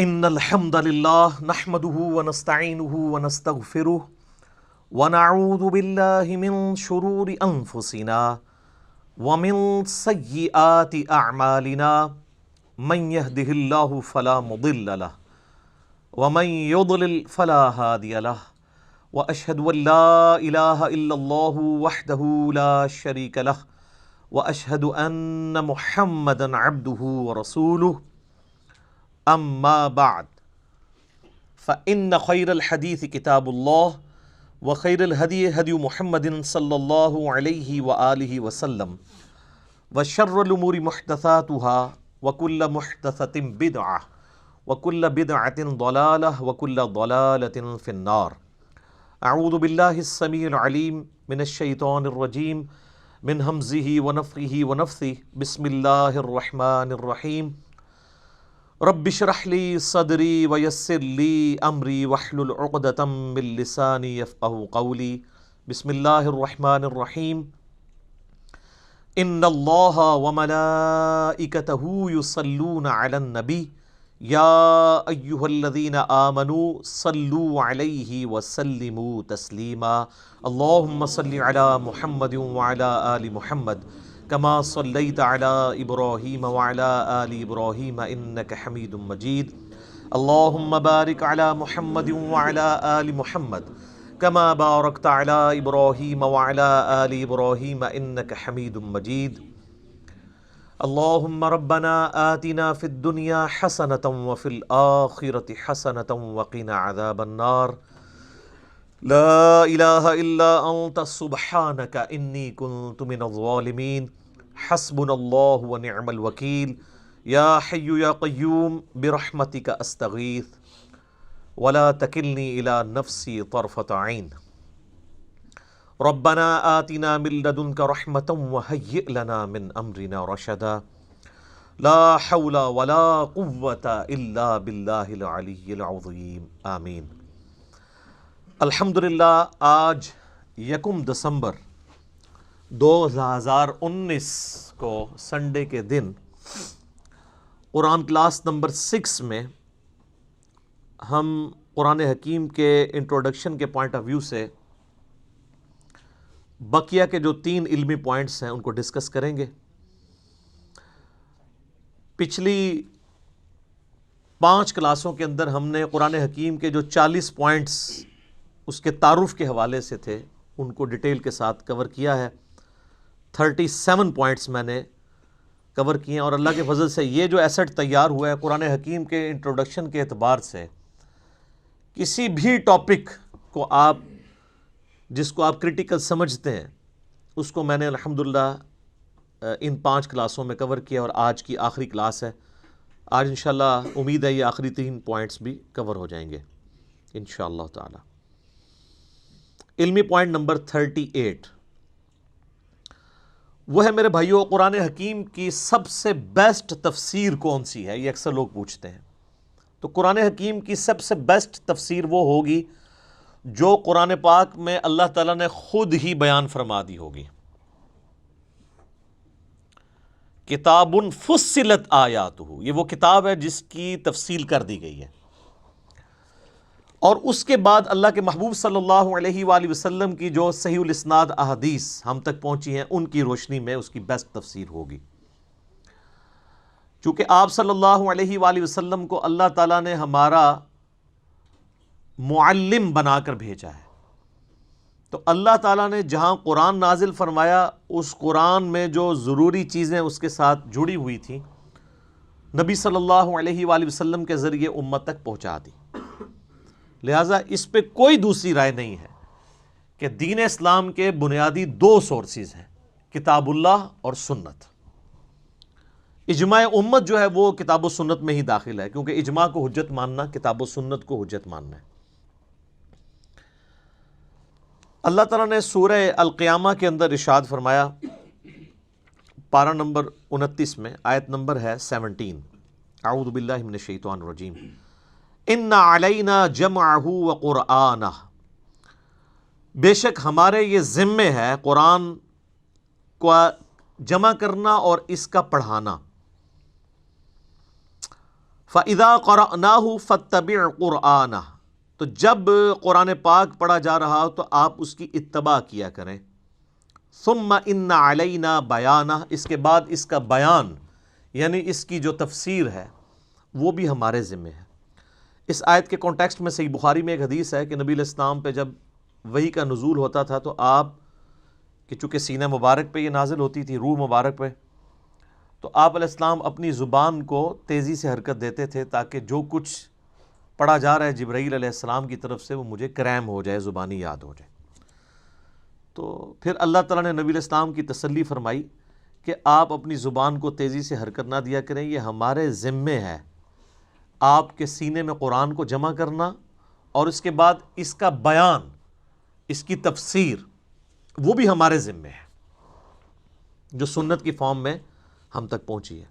ان الحمد لله نحمده ونستعينه ونستغفره ونعوذ بالله من شرور انفسنا ومن سيئات اعمالنا من يهده الله فلا مضل له ومن يضلل فلا هادي له واشهد ان لا اله الا الله وحده لا شريك له واشهد ان محمدا عبده ورسوله اما بعد فان خير الحديث كتاب الله وخير الهدي هدي محمد صلى الله عليه واله وسلم وشر الامور محدثاتها وكل محدثة بدعة وكل بدعة ضلالة وكل ضلالة في النار. اعوذ بالله السميع العليم من الشيطان الرجيم من همزه ونفخه ونفثه. بسم الله الرحمن الرحيم. رب اشرح لي صدري ويسر لي امري واحلل عقدة من لساني يفقهوا قولي. بسم الله الرحمن الرحيم. ان الله وملائكته يصلون على النبي يا ايها الذين آمنوا صلوا عليه وسلموا تسليما. اللهم صل على محمد وعلى آل محمد كما صليت على إبراهيم وعلى آل إبراهيم إنك حميد مجيد. اللهم بارك على محمد وعلى آل محمد كما باركت على إبراهيم وعلى آل إبراهيم إنك حميد مجيد. اللهم ربنا آتنا في الدنيا حسنة وفي الآخرة حسنة وقنا عذاب النار. لا إله إلا أنت سبحانك إني كنت من الظالمين. حسبنا الله ونعم الوكيل. يا حي يا قيوم برحمتك أستغيث ولا تكلني إلى نفسي طرفة عين. ربنا آتنا من لدنك رحمة وهيئ لنا من أمرنا رشدا. لا حول ولا قوة إلا بالله العلي العظيم. آمین. الحمدللہ آج 1 دسمبر 2019 کو سنڈے کے دن قرآن کلاس نمبر 6 میں ہم قرآن حکیم کے انٹروڈکشن کے پوائنٹ آف ویو سے بقیہ کے جو 3 علمی پوائنٹس ہیں ان کو ڈسکس کریں گے. پچھلی 5 کلاسوں کے اندر ہم نے قرآن حکیم کے جو 40 پوائنٹس اس کے تعارف کے حوالے سے تھے ان کو ڈیٹیل کے ساتھ کور کیا ہے. 37 پوائنٹس میں نے کور کیے ہیں اور اللہ کے فضل سے یہ جو ایسٹ تیار ہوا ہے قرآن حکیم کے انٹروڈکشن کے اعتبار سے کسی بھی ٹاپک کو آپ جس کو آپ کرٹیکل سمجھتے ہیں اس کو میں نے الحمدللہ ان 5 کلاسوں میں کور کیا اور آج کی آخری کلاس ہے. آج انشاءاللہ امید ہے یہ آخری 3 پوائنٹس بھی کور ہو جائیں گے انشاءاللہ تعالی. علمی پوائنٹ نمبر 38 وہ ہے میرے بھائیوں قرآن حکیم کی سب سے بیسٹ تفسیر کون سی ہے. یہ اکثر لوگ پوچھتے ہیں. تو قرآن حکیم کی سب سے بیسٹ تفسیر وہ ہوگی جو قرآن پاک میں اللہ تعالیٰ نے خود ہی بیان فرما دی ہوگی. کتاب فصلت آیاتہ، یہ وہ کتاب ہے جس کی تفصیل کر دی گئی ہے. اور اس کے بعد اللہ کے محبوب صلی اللہ علیہ وآلہ وسلم کی جو صحیح الاسناد احادیث ہم تک پہنچی ہیں ان کی روشنی میں اس کی بیسٹ تفسیر ہوگی. چونکہ آپ صلی اللہ علیہ وآلہ وسلم کو اللہ تعالیٰ نے ہمارا معلم بنا کر بھیجا ہے. تو اللہ تعالیٰ نے جہاں قرآن نازل فرمایا اس قرآن میں جو ضروری چیزیں اس کے ساتھ جڑی ہوئی تھیں نبی صلی اللہ علیہ وآلہ وسلم کے ذریعے امت تک پہنچا دی. لہٰذا اس پہ کوئی دوسری رائے نہیں ہے کہ دین اسلام کے بنیادی 2 سورسز ہیں، کتاب اللہ اور سنت. اجماع امت جو ہے وہ کتاب و سنت میں ہی داخل ہے کیونکہ اجماع کو حجت ماننا کتاب و سنت کو حجت ماننا ہے. اللہ تعالیٰ نے سورہ القیامہ کے اندر ارشاد فرمایا پارہ نمبر 29 میں آیت نمبر ہے 17. اعوذ باللہ من الشیطان الرجیم. ان علینا جمعہ وقرآنہ، بے شک ہمارے یہ ذمے ہے قرآن کو جمع کرنا اور اس کا پڑھانا. فَإِذَا قَرَأْنَاهُ فَاتَّبِعْ قُرْآنَهُ، تو جب قرآن پاک پڑھا جا رہا ہو تو آپ اس کی اتباع کیا کریں. ثُمَّ إِنَّ عَلَيْنَا بَيَانَهُ، اس کے بعد اس کا بیان یعنی اس کی جو تفسیر ہے وہ بھی ہمارے ذمہ ہے. اس آیت کے کانٹیکسٹ میں صحیح بخاری میں ایک حدیث ہے کہ نبی علیہ السلام پہ جب وحی کا نزول ہوتا تھا تو آپ کہ چونکہ سینہ مبارک پہ یہ نازل ہوتی تھی، روح مبارک پہ، تو آپ علیہ السلام اپنی زبان کو تیزی سے حرکت دیتے تھے تاکہ جو کچھ پڑھا جا رہا ہے جبرائیل علیہ السلام کی طرف سے وہ مجھے کریم ہو جائے، زبانی یاد ہو جائے. تو پھر اللہ تعالیٰ نے نبی علیہ السلام کی تسلی فرمائی کہ آپ اپنی زبان کو تیزی سے حرکت نہ دیا کریں، یہ ہمارے ذمے ہے آپ کے سینے میں قرآن کو جمع کرنا اور اس کے بعد اس کا بیان، اس کی تفسیر وہ بھی ہمارے ذمے ہے جو سنت کی فارم میں ہم تک پہنچی ہے.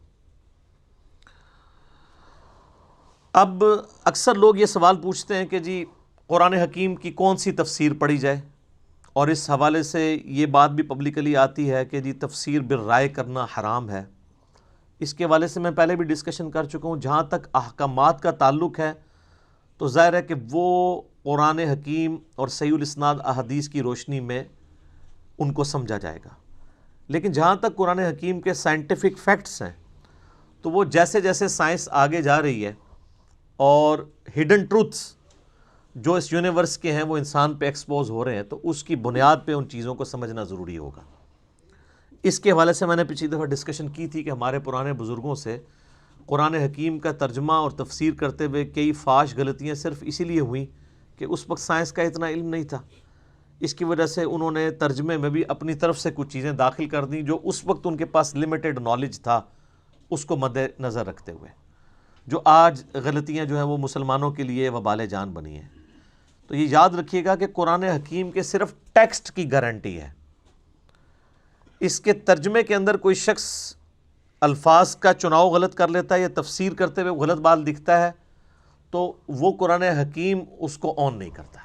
اب اکثر لوگ یہ سوال پوچھتے ہیں کہ جی قرآن حکیم کی کون سی تفسیر پڑھی جائے، اور اس حوالے سے یہ بات بھی پبلکلی آتی ہے کہ جی تفسیر بالرائے کرنا حرام ہے. اس کے حوالے سے میں پہلے بھی ڈسکشن کر چکا ہوں. جہاں تک احکامات کا تعلق ہے تو ظاہر ہے کہ وہ قرآن حکیم اور صحیح الاسناد احادیث کی روشنی میں ان کو سمجھا جائے گا. لیکن جہاں تک قرآن حکیم کے سائنٹیفک فیکٹس ہیں تو وہ جیسے جیسے سائنس آگے جا رہی ہے اور ہڈن ٹروتھس جو اس یونیورس کے ہیں وہ انسان پہ ایکسپوز ہو رہے ہیں، تو اس کی بنیاد پہ ان چیزوں کو سمجھنا ضروری ہوگا. اس کے حوالے سے میں نے پچھلی دفعہ ڈسکشن کی تھی کہ ہمارے پرانے بزرگوں سے قرآن حکیم کا ترجمہ اور تفسیر کرتے ہوئے کئی فاش غلطیاں صرف اسی لیے ہوئیں کہ اس وقت سائنس کا اتنا علم نہیں تھا. اس کی وجہ سے انہوں نے ترجمے میں بھی اپنی طرف سے کچھ چیزیں داخل کر دیں جو اس وقت ان کے پاس لمیٹڈ نالج تھا، اس کو مد نظر رکھتے ہوئے، جو آج غلطیاں جو ہیں وہ مسلمانوں کے لیے وبال جان بنی ہیں. تو یہ یاد رکھیے گا کہ قرآن حکیم کے صرف ٹیکسٹ کی گارنٹی ہے. اس کے ترجمے کے اندر کوئی شخص الفاظ کا چناؤ غلط کر لیتا ہے یا تفسیر کرتے ہوئے غلط بات دکھتا ہے تو وہ قرآن حکیم اس کو آن نہیں کرتا.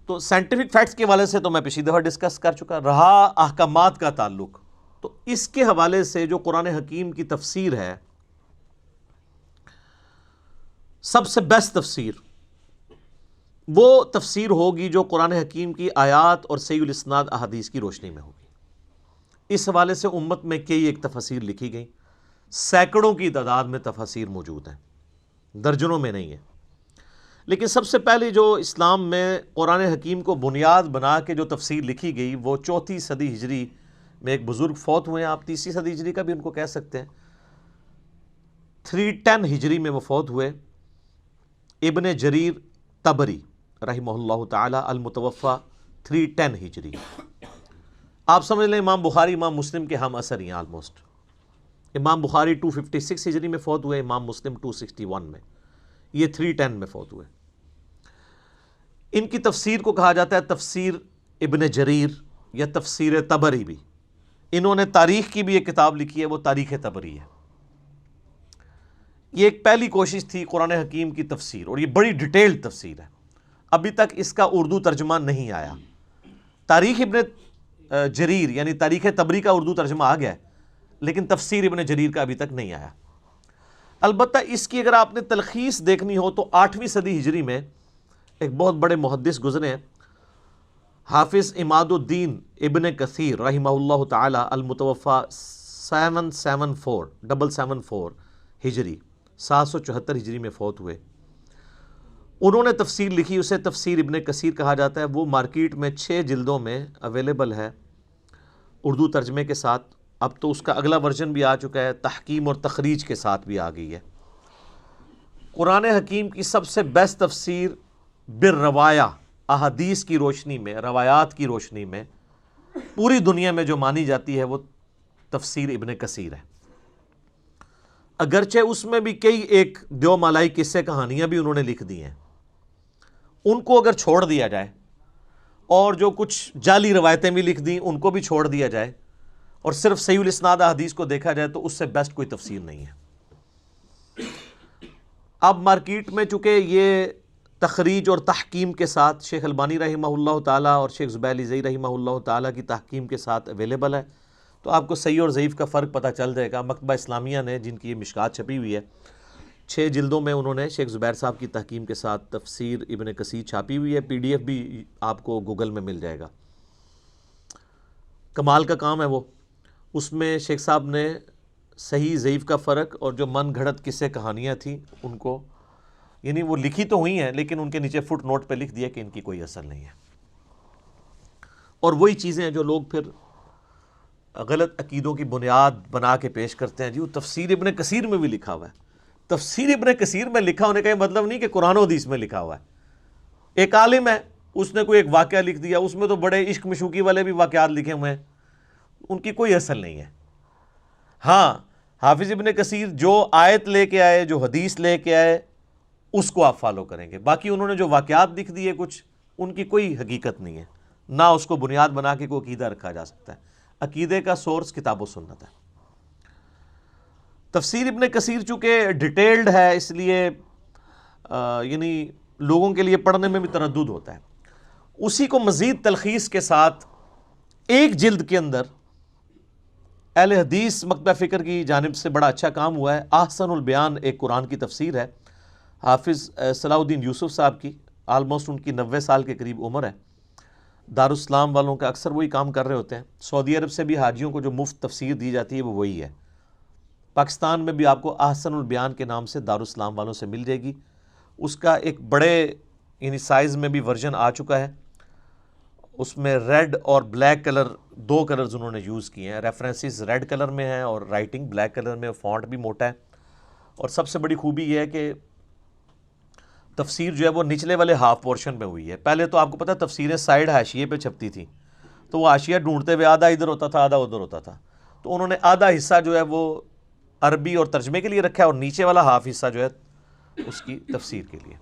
تو سائنٹیفک فیکٹس کے حوالے سے تو میں پچھلی دفعہ ڈسکس کر چکا. رہا احکامات کا تعلق، تو اس کے حوالے سے جو قرآن حکیم کی تفسیر ہے، سب سے بیسٹ تفسیر وہ تفسیر ہوگی جو قرآن حکیم کی آیات اور صحیح الاسناد احادیث کی روشنی میں ہوگی. اس حوالے سے امت میں کئی ایک تفاسیر لکھی گئیں، سینکڑوں کی تعداد میں تفاسیر موجود ہیں، درجنوں میں نہیں ہے. لیکن سب سے پہلے جو اسلام میں قرآن حکیم کو بنیاد بنا کے جو تفسیر لکھی گئی وہ 4 صدی ہجری میں ایک بزرگ فوت ہوئے ہیں. آپ 3 صدی ہجری کا بھی ان کو کہہ سکتے ہیں. 310 ہجری میں وہ فوت ہوئے. ابن جریر طبری رحمہ اللہ تعالی، المتوفی 310 ہجری. آپ سمجھ لیں امام بخاری امام مسلم کے ہم اثر ہیں آلموسٹ. امام بخاری 256 ہجری میں فوت ہوئے، امام مسلم 261 میں، یہ 310 میں فوت ہوئے. ان کی تفسیر کو کہا جاتا ہے تفسیر ابن جریر یا تفسیر طبری بھی. انہوں نے تاریخ کی بھی ایک کتاب لکھی ہے، وہ تاریخ طبری ہے. یہ ایک پہلی کوشش تھی قرآن حکیم کی تفسیر، اور یہ بڑی ڈیٹیلڈ تفسیر ہے. ابھی تک اس کا اردو ترجمہ نہیں آیا. تاریخ ابن جریر یعنی تاریخ طبری کا اردو ترجمہ آ گیا ہے، لیکن تفسیر ابن جریر کا ابھی تک نہیں آیا. البتہ اس کی اگر آپ نے تلخیص دیکھنی ہو تو 8ویں صدی ہجری میں ایک بہت بڑے محدث گزرے ہیں، حافظ عماد الدین ابن کثیر رحمہ اللہ تعالی، المتوفی 774 ہجری، 774 ہجری میں فوت ہوئے. انہوں نے تفسیر لکھی، اسے تفسیر ابن کثیر کہا جاتا ہے. وہ مارکیٹ میں 6 جلدوں میں اویلیبل ہے اردو ترجمے کے ساتھ. اب تو اس کا اگلا ورژن بھی آ چکا ہے، تحکیم اور تخریج کے ساتھ بھی آ گئی ہے. قرآن حکیم کی سب سے بیسٹ تفسیر بالروایا، احادیث کی روشنی میں، روایات کی روشنی میں پوری دنیا میں جو مانی جاتی ہے وہ تفسیر ابن کثیر ہے. اگرچہ اس میں بھی کئی ایک دیو مالائی قصے کہانیاں بھی انہوں نے لکھ دی ہیں، ان کو اگر چھوڑ دیا جائے اور جو کچھ جعلی روایتیں بھی لکھ دیں ان کو بھی چھوڑ دیا جائے اور صرف صحیح الاسناد احادیث کو دیکھا جائے تو اس سے بیسٹ کوئی تفسیر نہیں ہے. اب مارکیٹ میں چونکہ یہ تخریج اور تحکیم کے ساتھ شیخ البانی رحمہ اللہ تعالیٰ اور شیخ زبیر علی زئی رحمہ اللہ تعالیٰ کی تحکیم کے ساتھ اویلیبل ہے، تو آپ کو صحیح اور ضعیف کا فرق پتہ چل جائے گا۔ مکتبہ اسلامیہ نے، جن کی یہ مشکات چھپی ہوئی ہے، 6 جلدوں میں انہوں نے شیخ زبیر صاحب کی تحکیم کے ساتھ تفسیر ابن کثیر چھاپی ہوئی ہے، PDF بھی آپ کو گوگل میں مل جائے گا۔ کمال کا کام ہے وہ۔ اس میں شیخ صاحب نے صحیح ضعیف کا فرق اور جو من گھڑت قصے کہانیاں تھیں ان کو، یعنی وہ لکھی تو ہوئی ہیں لیکن ان کے نیچے فٹ نوٹ پہ لکھ دیا کہ ان کی کوئی اصل نہیں ہے۔ اور وہی چیزیں ہیں جو لوگ پھر غلط عقیدوں کی بنیاد بنا کے پیش کرتے ہیں۔ جی وہ تفسیر ابن کثیر میں بھی لکھا ہوا ہے۔ تفسیر ابن کثیر میں لکھا ہونے کا یہ مطلب نہیں کہ قرآن و حدیث میں لکھا ہوا ہے۔ ایک عالم ہے، اس نے کوئی ایک واقعہ لکھ دیا، اس میں تو بڑے عشق مشوقی والے بھی واقعات لکھے ہوئے ہیں، ان کی کوئی اصل نہیں ہے۔ ہاں، حافظ ابن کثیر جو آیت لے کے آئے، جو حدیث لے کے آئے، اس کو آپ فالو کریں گے۔ باقی انہوں نے جو واقعات لکھ دیے کچھ، ان کی کوئی حقیقت نہیں ہے، نہ اس کو بنیاد بنا کے کوئی عقیدہ رکھا جا سکتا ہے۔ عقیدے کا سورس کتاب و سنت ہے۔ تفسیر ابن کثیر چونکہ ڈیٹیلڈ ہے، اس لیے یعنی لوگوں کے لیے پڑھنے میں بھی تردد ہوتا ہے۔ اسی کو مزید تلخیص کے ساتھ ایک جلد کے اندر اہل حدیث مکتبہ فکر کی جانب سے بڑا اچھا کام ہوا ہے۔ احسن البیان ایک قرآن کی تفسیر ہے، حافظ صلاح الدین یوسف صاحب کی، آلموسٹ ان کی 90 سال کے قریب عمر ہے۔ دارالاسلام والوں کا اکثر وہی کام کر رہے ہوتے ہیں۔ سعودی عرب سے بھی حاجیوں کو جو مفت تفسیر دی جاتی ہے وہ وہی ہے۔ پاکستان میں بھی آپ کو احسن البیان کے نام سے دارالاسلام والوں سے مل جائے گی۔ اس کا ایک بڑے یعنی سائز میں بھی ورژن آ چکا ہے۔ اس میں ریڈ اور بلیک کلر، 2 کلرز انہوں نے یوز کیے ہیں۔ ریفرنسز ریڈ کلر میں ہیں اور رائٹنگ بلیک کلر میں، فونٹ بھی موٹا ہے۔ اور سب سے بڑی خوبی یہ ہے کہ تفسیر جو ہے وہ نچلے والے ہاف پورشن میں ہوئی ہے۔ پہلے تو آپ کو پتہ تفسیریں سائیڈ حاشیے پہ چھپتی تھیں، تو وہ حاشیہ ڈھونڈتے ہوئے آدھا ادھر ہوتا تھا، آدھا ادھر ہوتا تھا، تو انہوں نے آدھا حصہ جو ہے وہ عربی اور ترجمے کے لیے رکھا ہے، اور نیچے والا ہاف حصہ جو ہے اس کی تفسیر کے لیے۔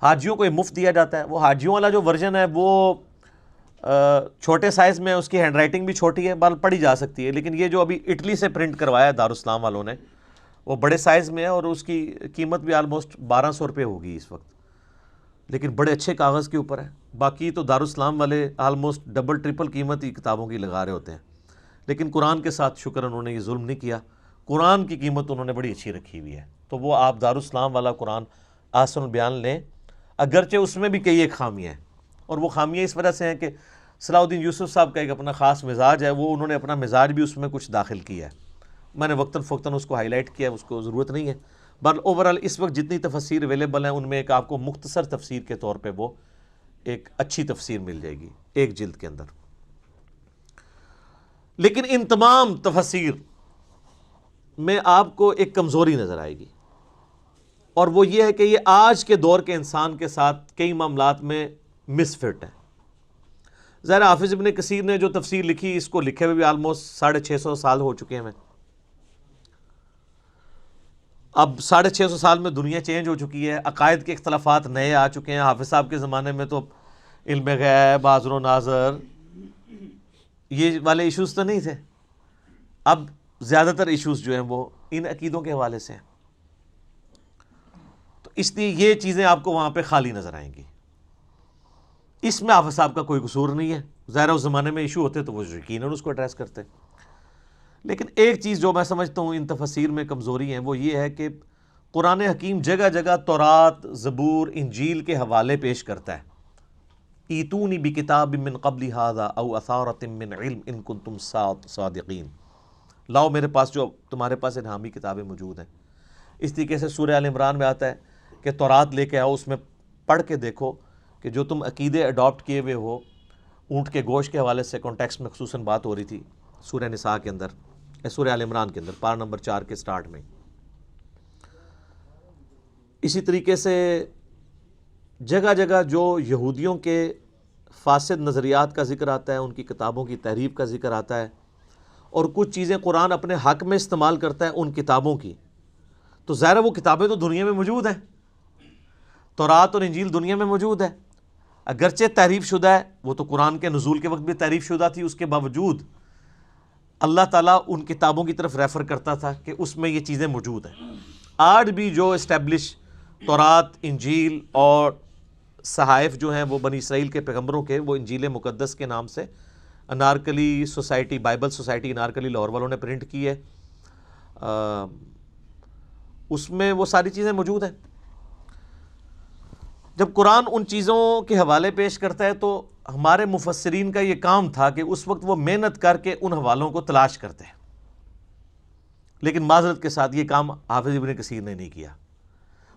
حاجیوں کو یہ مفت دیا جاتا ہے۔ وہ حاجیوں والا جو ورژن ہے وہ چھوٹے سائز میں، اس کی ہینڈ رائٹنگ بھی چھوٹی ہے، بال پڑھی جا سکتی ہے، لیکن یہ جو ابھی اٹلی سے پرنٹ کروایا ہے دارالاسلام والوں نے، وہ بڑے سائز میں ہے اور اس کی قیمت بھی آلموسٹ 1200 روپے ہوگی اس وقت، لیکن بڑے اچھے کاغذ کے اوپر ہے۔ باقی تو دارالاسلام والے آلموسٹ ڈبل ٹرپل قیمت ہی کتابوں کی لگا رہے ہوتے ہیں، لیکن قرآن کے ساتھ شکر انہوں نے یہ ظلم نہیں کیا، قرآن کی قیمت انہوں نے بڑی اچھی رکھی ہوئی ہے۔ تو وہ آپ دارالاسلام والا قرآن احسن البیان لیں، اگرچہ اس میں بھی کئی ایک خامیاں ہیں، اور وہ خامیاں اس وجہ سے ہیں کہ صلاح الدین یوسف صاحب کا ایک اپنا خاص مزاج ہے، وہ انہوں نے اپنا مزاج بھی اس میں کچھ داخل کیا ہے۔ میں نے وقتاً فوقتاً اس کو ہائی لائٹ کیا، اس کو ضرورت نہیں ہے، بل اوورال اس وقت جتنی تفسیر اویلیبل ہیں ان میں ایک آپ کو مختصر تفسیر کے طور پہ وہ ایک اچھی تفسیر مل جائے گی ایک جلد کے اندر۔ لیکن ان تمام تفسیر میں آپ کو ایک کمزوری نظر آئے گی، اور وہ یہ ہے کہ یہ آج کے دور کے انسان کے ساتھ کئی معاملات میں مس فٹ ہے۔ ظاہر حافظ ابن کثیر نے جو تفسیر لکھی، اس کو لکھے ہوئے بھی آلموسٹ 650 سال ہو چکے ہیں۔ اب 650 سال میں دنیا چینج ہو چکی ہے، عقائد کے اختلافات نئے آ چکے ہیں۔ حافظ صاحب کے زمانے میں تو علم غیب، حاضر و ناظر، یہ والے ایشوز تو نہیں تھے۔ اب زیادہ تر ایشوز جو ہیں وہ ان عقیدوں کے حوالے سے ہیں، تو اس لیے یہ چیزیں آپ کو وہاں پہ خالی نظر آئیں گی۔ اس میں حافظ صاحب کا کوئی قصور نہیں ہے، ظاہر اس زمانے میں ایشو ہوتے تو وہ یقیناً اس کو ایڈریس کرتے۔ لیکن ایک چیز جو میں سمجھتا ہوں ان تفسیر میں کمزوری ہیں، وہ یہ ہے کہ قرآن حکیم جگہ جگہ تورات، زبور، انجیل کے حوالے پیش کرتا ہے۔ ایتونی بکتاب من قبل ھذا او اثارۃ من علم ان کنتم صادقین، لاؤ میرے پاس جو تمہارے پاس الہامی کتابیں موجود ہیں۔ اس طریقے سے سورہ آل عمران میں آتا ہے کہ تورات لے کے آؤ، اس میں پڑھ کے دیکھو کہ جو تم عقیدے اڈاپٹ کیے ہوئے ہو، اونٹ کے گوشت کے حوالے سے کانٹیکسٹ میں خصوصاً بات ہو رہی تھی سورہ نساء کے اندر، سورہ آل عمران کے اندر، پارہ نمبر 4 کے سٹارٹ میں۔ اسی طریقے سے جگہ جگہ جو یہودیوں کے فاسد نظریات کا ذکر آتا ہے، ان کی کتابوں کی تحریف کا ذکر آتا ہے، اور کچھ چیزیں قرآن اپنے حق میں استعمال کرتا ہے ان کتابوں کی، تو ظاہر وہ کتابیں تو دنیا میں موجود ہیں، تورات اور انجیل دنیا میں موجود ہے، اگرچہ تحریف شدہ ہے، وہ تو قرآن کے نزول کے وقت بھی تحریف شدہ تھی، اس کے باوجود اللہ تعالیٰ ان کتابوں کی طرف ریفر کرتا تھا کہ اس میں یہ چیزیں موجود ہیں۔ آج بھی جو اسٹیبلش تورات، انجیل اور صحائف جو ہیں وہ بنی اسرائیل کے پیغمبروں کے، وہ انجیل مقدس کے نام سے Anarkali society, Bible society Anarkali Lahore والوں نے پرنٹ کی ہے، اس میں وہ ساری چیزیں موجود ہیں۔ جب قرآن ان چیزوں کے حوالے پیش کرتا ہے تو ہمارے مفسرین کا یہ کام تھا کہ اس وقت وہ محنت کر کے ان حوالوں کو تلاش کرتے ہیں، لیکن معذرت کے ساتھ یہ کام حافظ ابن کثیر نے نہیں کیا،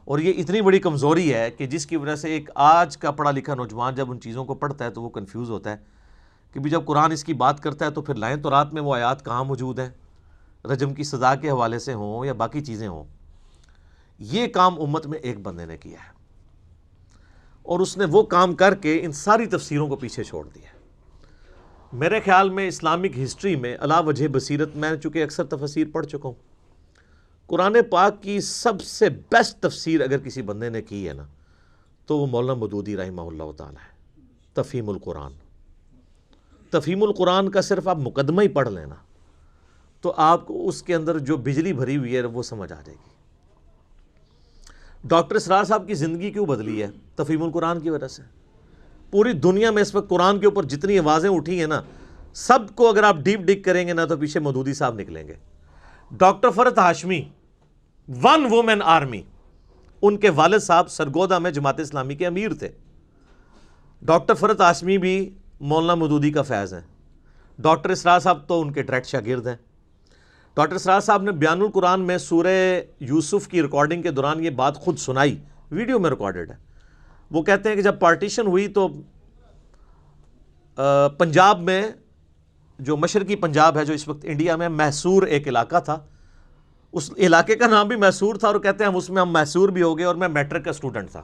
اور یہ اتنی بڑی کمزوری ہے کہ جس کی وجہ سے ایک آج کا پڑھا لکھا نوجوان جب ان چیزوں کو پڑھتا ہے تو وہ کنفیوز ہوتا ہے کہ بھی جب قرآن اس کی بات کرتا ہے تو پھر لائن تورات میں وہ آیات کہاں موجود ہیں، رجم کی سزا کے حوالے سے ہوں یا باقی چیزیں ہوں۔ یہ کام امت میں ایک بندے نے کیا ہے، اور اس نے وہ کام کر کے ان ساری تفسیروں کو پیچھے چھوڑ دیا۔ میرے خیال میں اسلامک ہسٹری میں علا وجہ بصیرت، میں چونکہ اکثر تفسیر پڑھ چکا ہوں، قرآن پاک کی سب سے بیسٹ تفسیر اگر کسی بندے نے کی ہے نا تو وہ مولانا مودودی رحمہ اللہ تعالی ہے۔ تفہیم القرآن، تفہیم القرآن کا صرف آپ مقدمہ ہی پڑھ لینا تو آپ کو اس کے اندر جو بجلی بھری ہوئی ہے وہ سمجھ آ جائے گی۔ ڈاکٹر اسرار صاحب کی زندگی کیوں بدلی ہے؟ تفہیم القرآن کی وجہ سے۔ پوری دنیا میں اس وقت قرآن کے اوپر جتنی آوازیں اٹھی ہیں نا، سب کو اگر آپ ڈیپ ڈگ کریں گے نا تو پیچھے مودودی صاحب نکلیں گے۔ ڈاکٹر فرحت ہاشمی، ون وومن آرمی، ان کے والد صاحب سرگودا میں جماعت اسلامی کے امیر تھے۔ ڈاکٹر فرحت ہاشمی بھی مولانا مودودی کا فیض ہیں۔ ڈاکٹر اسرار صاحب تو ان کے ڈائریکٹ شاگرد ہیں۔ ڈاکٹر اسرار صاحب نے بیان القرآن میں سورہ یوسف کی ریکارڈنگ کے دوران یہ بات خود سنائی، ویڈیو میں ریکارڈڈ ہے۔ وہ کہتے ہیں کہ جب پارٹیشن ہوئی تو پنجاب میں، جو مشرقی پنجاب ہے جو اس وقت انڈیا میں، محصور ایک علاقہ تھا، اس علاقے کا نام بھی محصور تھا، اور کہتے ہیں اس میں ہم محصور بھی ہو گئے، اور میں میٹرک کا اسٹوڈنٹ تھا۔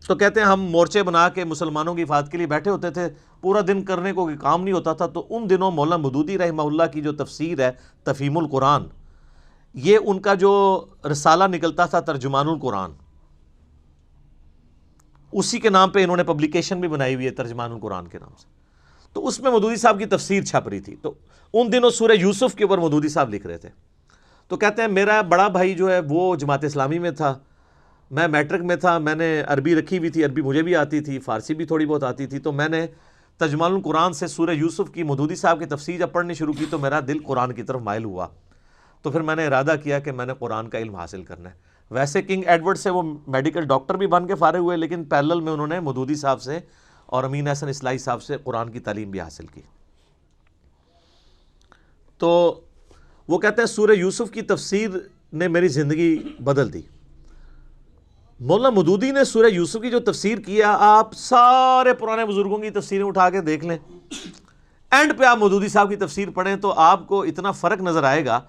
تو کہتے ہیں ہم مورچے بنا کے مسلمانوں کی حفاظت کے لیے بیٹھے ہوتے تھے، پورا دن کرنے کو کام نہیں ہوتا تھا۔ تو ان دنوں مولانا مودودی رحمہ اللہ کی جو تفسیر ہے تفہیم القرآن، یہ ان کا جو رسالہ نکلتا تھا ترجمان القرآن، اسی کے نام پہ انہوں نے پبلیکیشن بھی بنائی ہوئی ہے ترجمان القرآن کے نام سے۔ تو اس میں مودودی صاحب کی تفسیر چھپ رہی تھی۔ تو ان دنوں سورہ یوسف کے اوپر مودودی صاحب لکھ رہے تھے۔ تو کہتے ہیں میرا بڑا بھائی جو ہے وہ جماعت اسلامی میں تھا، میں میٹرک میں تھا، میں نے عربی رکھی ہوئی تھی، عربی مجھے بھی آتی تھی، فارسی بھی تھوڑی بہت آتی تھی۔ تو میں نے ترجمان القرآن سے سورہ یوسف کی مودودی صاحب کی تفسیر جب پڑھنی شروع کی تو میرا دل قرآن کی طرف مائل ہوا۔ تو پھر میں نے ارادہ کیا کہ میں نے قرآن کا علم حاصل کرنا ہے۔ ویسے کنگ ایڈورڈ سے وہ میڈیکل ڈاکٹر بھی بن کے فارغ ہوئے، لیکن پیرلل میں انہوں نے مودودی صاحب سے اور امین احسن اصلاحی صاحب سے قرآن کی تعلیم بھی حاصل کی۔ تو وہ کہتے ہیں سورہ یوسف کی تفسیر نے میری زندگی بدل دی۔ مولانا مودودی نے سورہ یوسف کی جو تفسیر کیا، آپ سارے پرانے بزرگوں کی تفسیریں اٹھا کے دیکھ لیں، اینڈ پہ آپ مودودی صاحب کی تفسیر پڑھیں تو آپ کو اتنا فرق نظر آئے گا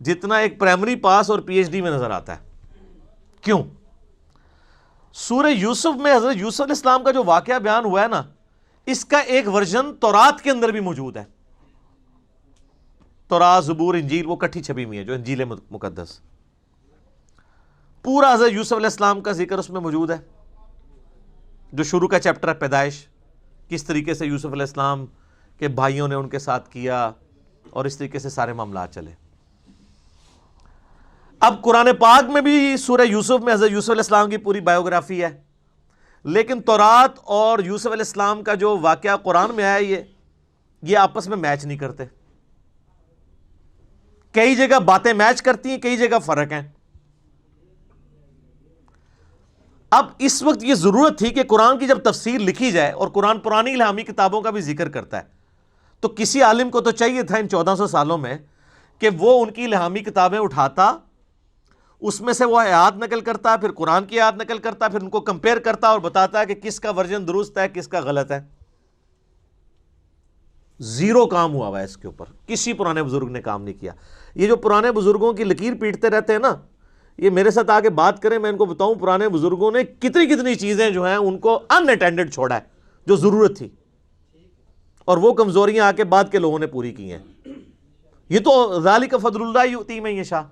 جتنا ایک پرائمری پاس اور پی ایچ ڈی میں نظر آتا ہے۔ کیوں؟ سورہ یوسف میں حضرت یوسف علیہ السلام کا جو واقعہ بیان ہوا ہے نا، اس کا ایک ورژن تورات کے اندر بھی موجود ہے۔ تورات، زبور، انجیل وہ کٹھی چھپی ہوئی ہے، جو انجیل مقدس، پورا حضرت یوسف علیہ السلام کا ذکر اس میں موجود ہے۔ جو شروع کا چیپٹر ہے پیدائش، کس طریقے سے یوسف علیہ السلام کے بھائیوں نے ان کے ساتھ کیا، اور اس طریقے سے سارے معاملات چلے۔ اب قرآن پاک میں بھی سورہ یوسف میں حضرت یوسف علیہ السلام کی پوری بایوگرافی ہے، لیکن تورات اور یوسف علیہ السلام کا جو واقعہ قرآن میں آیا یہ آپس میں میچ نہیں کرتے۔ کئی جگہ باتیں میچ کرتی ہیں، کئی جگہ فرق ہیں۔ اب اس وقت یہ ضرورت تھی کہ قرآن کی جب تفسیر لکھی جائے، اور قرآن پرانی الہامی کتابوں کا بھی ذکر کرتا ہے، تو کسی عالم کو تو چاہیے تھا ان 1400 سالوں میں کہ وہ ان کی الہامی کتابیں اٹھاتا، اس میں سے وہ آیات نقل کرتا، پھر قرآن کی آیات نقل کرتا، پھر ان کو کمپیئر کرتا اور بتاتا ہے کہ کس کا ورژن درست ہے کس کا غلط ہے۔ زیرو کام ہوا ہوا ہے اس کے اوپر، کسی پرانے بزرگ نے کام نہیں کیا۔ یہ جو پرانے بزرگوں کی لکیر پیٹتے رہتے ہیں نا، یہ میرے ساتھ آگے بات کریں، میں ان کو بتاؤں پرانے بزرگوں نے کتنی چیزیں جو ہیں ان کو ان اٹینڈڈ چھوڑا ہے جو ضرورت تھی، اور وہ کمزوریاں آ کے بعد کے لوگوں نے پوری کی ہیں۔ یہ تو ذالک فضل اللہ یؤتی من یشاء۔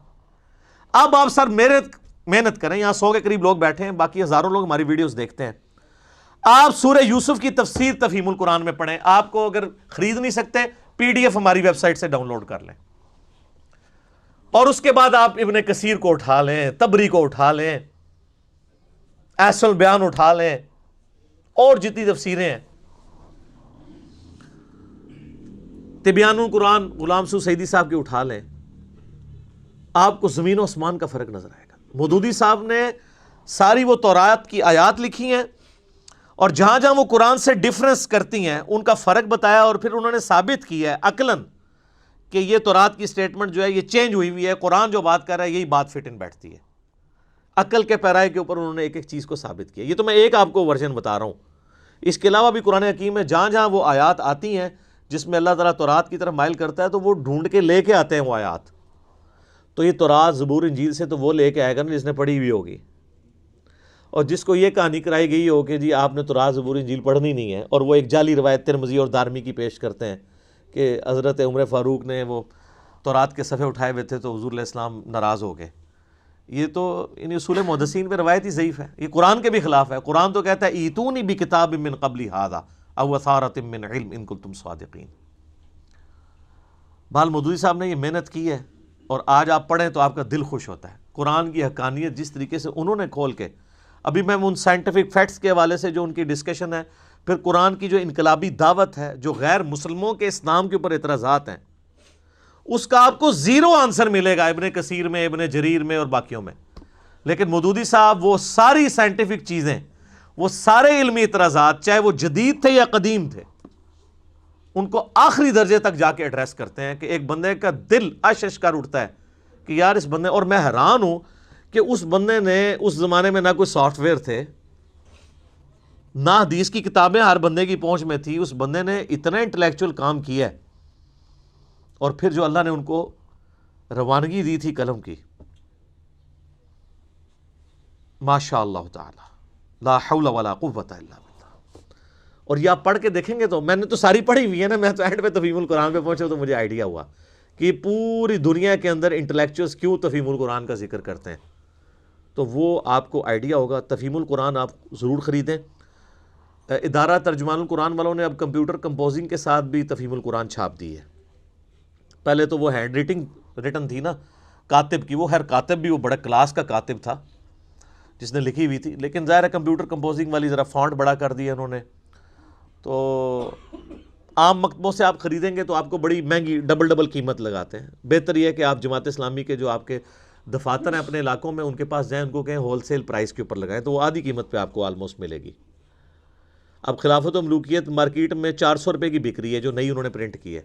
اب آپ سر محنت کریں، یہاں 100 کے قریب لوگ بیٹھے ہیں، باقی ہزاروں لوگ ہماری ویڈیوز دیکھتے ہیں۔ آپ سورہ یوسف کی تفسیر تفہیم القرآن میں پڑھیں، آپ کو اگر خرید نہیں سکتے پی ڈی ایف ہماری ویب سائٹ سے ڈاؤن لوڈ کر لیں، اور اس کے بعد آپ ابن کثیر کو اٹھا لیں، تبری کو اٹھا لیں، احسن البیان اٹھا لیں، اور جتنی تفسیریں ہیں۔ تبیان القرآن غلام سو سعیدی صاحب کی اٹھا لیں، آپ کو زمین و آسمان کا فرق نظر آئے گا۔ مودودی صاحب نے ساری وہ تورات کی آیات لکھی ہیں اور جہاں جہاں وہ قرآن سے ڈیفرنس کرتی ہیں ان کا فرق بتایا، اور پھر انہوں نے ثابت کیا ہے عقلاً کہ یہ تورات کی سٹیٹمنٹ جو ہے یہ چینج ہوئی ہوئی ہے، قرآن جو بات کر رہا ہے یہی بات فٹ ان بیٹھتی ہے۔ عقل کے پیرائے کے اوپر انہوں نے ایک ایک چیز کو ثابت کیا۔ یہ تو میں ایک آپ کو ورژن بتا رہا ہوں، اس کے علاوہ بھی قرآن حکیم میں جہاں جہاں وہ آیات آتی ہیں جس میں اللہ تعالیٰ تورات کی طرف مائل کرتا ہے تو وہ ڈھونڈ کے لے کے آتے ہیں وہ آیات۔ تو یہ تورات زبور انجیل سے تو وہ لے کے آئے گا نا جس نے پڑھی ہوئی ہوگی، اور جس کو یہ کہانی کرائی گئی ہو کہ جی آپ نے تورات زبور انجیل پڑھنی نہیں ہے، اور وہ ایک جعلی روایت ترمذی اور دارمی کی پیش کرتے ہیں کہ حضرت عمر فاروق نے وہ تورات کے صفحے اٹھائے ہوئے تھے تو حضور علیہ السلام ناراض ہو گئے۔ یہ تو ان اصول محدثین پہ روایت ہی ضعیف ہے، یہ قرآن کے بھی خلاف ہے۔ قرآن تو کہتا ہے ایتونی بکتاب من قبل ھذا او اثارۃ من علم ان کنتم صادقین۔ بال مودودی صاحب نے یہ محنت کی ہے، اور آج آپ پڑھیں تو آپ کا دل خوش ہوتا ہے۔ قرآن کی حقانیت جس طریقے سے انہوں نے کھول کے، ابھی میں ان سائنٹیفک فیکٹس کے حوالے سے جو ان کی ڈسکشن ہے، پھر قرآن کی جو انقلابی دعوت ہے، جو غیر مسلموں کے اسلام کے اوپر اعتراضات ہیں، اس کا آپ کو زیرو آنسر ملے گا ابن کثیر میں، ابن جریر میں اور باقیوں میں۔ لیکن مودودی صاحب وہ ساری سائنٹیفک چیزیں، وہ سارے علمی اعتراضات، چاہے وہ جدید تھے یا قدیم تھے، ان کو آخری درجے تک جا کے ایڈریس کرتے ہیں کہ ایک بندے کا دل اشش کر اٹھتا ہے کہ یار اس بندے، اور میں حیران ہوں کہ اس بندے نے، اس زمانے میں نہ کوئی سافٹ ویئر تھے، نہ حدیث کی کتابیں ہر بندے کی پہنچ میں تھی، اس بندے نے اتنا انٹلیکچوئل کام کیا ہے، اور پھر جو اللہ نے ان کو روانگی دی تھی قلم کی، ماشاء اللہ تعالی لا حول ولا قوت الا باللہ۔ اور یہ آپ پڑھ کے دیکھیں گے تو، میں نے تو ساری پڑھی ہوئی ہے نا، میں تو اینڈ پہ تفہیم القرآن پہ پہنچا تو مجھے آئیڈیا ہوا کہ پوری دنیا کے اندر انٹلیکچوئلس کیوں تفہیم القرآن کا ذکر کرتے ہیں، تو وہ آپ کو آئیڈیا ہوگا۔ تفہیم القرآن آپ ضرور خریدیں۔ ادارہ ترجمان القرآن والوں نے اب کمپیوٹر کمپوزنگ کے ساتھ بھی تفہیم القرآن چھاپ دی ہے۔ پہلے تو وہ ہینڈ ریٹن تھی نا کاتب کی، وہ خیر کاتب بھی وہ بڑا کلاس کا کاتب تھا جس نے لکھی ہوئی تھی، لیکن ظاہر ہے کمپیوٹر کمپوزنگ والی ذرا فونٹ بڑا کر دیا انہوں نے، تو عام مکتبوں سے آپ خریدیں گے تو آپ کو بڑی مہنگی ڈبل قیمت لگاتے ہیں۔ بہتر یہ ہے کہ آپ جماعت اسلامی کے جو آپ کے دفاتر ہیں اپنے علاقوں میں، ان کے پاس جائیں، ان کو کہیں ہول سیل پرائس کے اوپر لگائیں، تو وہ آدھی قیمت پہ آپ کو آلموسٹ ملے گی۔ اب خلافت و ملوکیت مارکیٹ میں 400 روپے کی بک رہی ہے جو نئی انہوں نے پرنٹ کی ہے،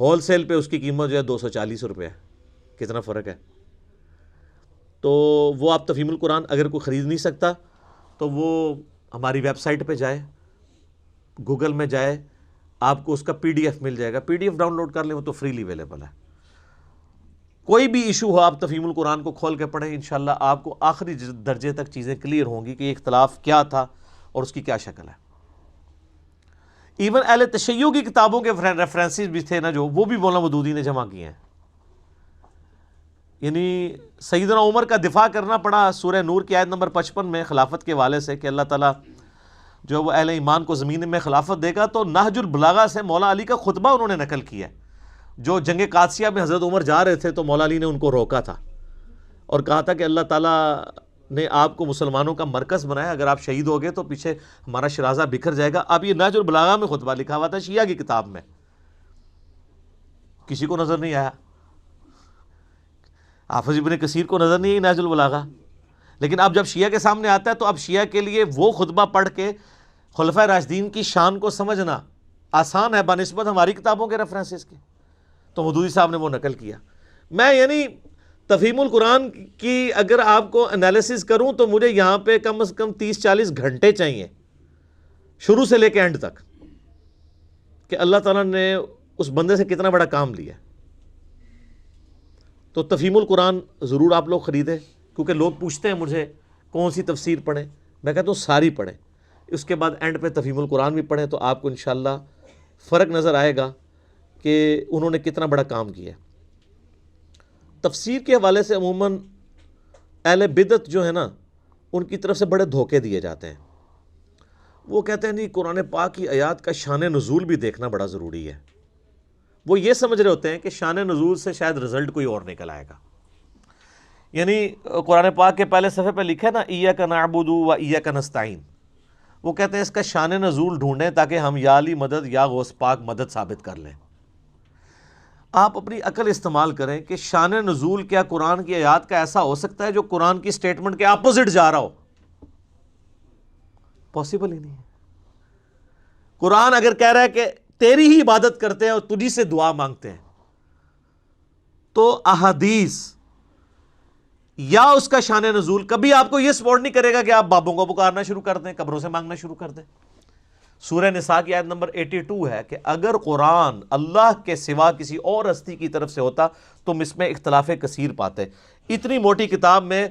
ہول سیل پہ اس کی قیمت جو ہے 240 روپے ہے۔ کتنا فرق ہے؟ تو وہ آپ تفہیم القرآن اگر کوئی خرید نہیں سکتا تو وہ ہماری ویب سائٹ پہ جائے، گوگل میں جائے، آپ کو اس کا PDF مل جائے گا، PDF ڈاؤن لوڈ کر لیں، وہ تو فریلی اویلیبل ہے۔ کوئی بھی ایشو ہو آپ تفہیم القرآن کو کھول کے پڑھیں، انشاءاللہ آپ کو آخری درجے تک چیزیں کلیئر ہوں گی کہ یہ اختلاف کیا تھا اور اس کی کیا شکل ہے۔ ایون اہل تشیع کی کتابوں کے ریفرنسز بھی تھے نا جو، وہ بھی مولانا مودودی نے جمع کیے ہیں۔ یعنی سیدنا عمر کا دفاع کرنا پڑا سورہ نور کی آیت نمبر 55 میں خلافت کے حوالے سے کہ اللہ تعالیٰ جو وہ اہل ایمان کو زمین میں خلافت دے گا، تو نہج البلاغہ سے مولا علی کا خطبہ انہوں نے نقل کیا ہے۔ جو جنگ قادسیہ میں حضرت عمر جا رہے تھے تو مولا علی نے ان کو روکا تھا اور کہا تھا کہ اللہ تعالیٰ نے آپ کو مسلمانوں کا مرکز بنایا، اگر آپ شہید ہو گئے تو پیچھے ہمارا شرازہ بکھر جائے گا۔ اب یہ نہج البلاغہ میں خطبہ لکھا ہوا تھا شیعہ کی کتاب میں، کسی کو نظر نہیں آیا، حافظ ابن کثیر کو نظر نہیں آئی نہج البلاغہ، لیکن اب جب شیعہ کے سامنے آتا ہے تو اب شیعہ کے لیے وہ خطبہ پڑھ کے خلفائے راشدین کی شان کو سمجھنا آسان ہے بنسبت ہماری کتابوں کے ریفرنسز کے، تو مودودی صاحب نے وہ نقل کیا۔ میں یعنی تفہیم القرآن کی اگر آپ کو انالیسس کروں تو مجھے یہاں پہ کم از کم 30-40 گھنٹے چاہیے شروع سے لے کے اینڈ تک، کہ اللہ تعالیٰ نے اس بندے سے کتنا بڑا کام لیا۔ تو تفہیم القرآن ضرور آپ لوگ خریدیں، کیونکہ لوگ پوچھتے ہیں مجھے کون سی تفسیر پڑھیں، میں کہتا ہوں ساری پڑھیں، اس کے بعد اینڈ پہ تفہیم القرآن بھی پڑھیں، تو آپ کو انشاءاللہ فرق نظر آئے گا کہ انہوں نے کتنا بڑا کام کیا۔ تفسیر کے حوالے سے عموماً اہل بدعت جو ہے نا، ان کی طرف سے بڑے دھوکے دیے جاتے ہیں۔ وہ کہتے ہیں نہیں قرآن پاک کی آیات کا شان نزول بھی دیکھنا بڑا ضروری ہے۔ وہ یہ سمجھ رہے ہوتے ہیں کہ شان نزول سے شاید رزلٹ کوئی اور نکل آئے گا۔ یعنی قرآن پاک کے پہلے صفحے پہ لکھا ہے نا ایاک نعبد و ایاک نستعین، وہ کہتے ہیں اس کا شان نزول ڈھونڈیں تاکہ ہم یا علی مدد یا غوث پاک مدد ثابت کر لیں۔ آپ اپنی عقل استعمال کریں کہ شان نزول کیا قرآن کی آیات کا ایسا ہو سکتا ہے جو قرآن کی سٹیٹمنٹ کے اپوزٹ جا رہا ہو؟ پاسبل ہی نہیں ہے۔ قرآن اگر کہہ رہا ہے کہ تیری ہی عبادت کرتے ہیں اور تجھی سے دعا مانگتے ہیں، تو احادیث یا اس کا شان نزول کبھی آپ کو یہ سپورٹ نہیں کرے گا کہ آپ بابوں کو پکارنا شروع کر دیں، قبروں سے مانگنا شروع کر دیں۔ سورہ نساء کی آیت نمبر 82 ہے کہ اگر قرآن اللہ کے سوا کسی اور ہستی کی طرف سے ہوتا تم اس میں اختلاف کثیر پاتے۔ اتنی موٹی کتاب میں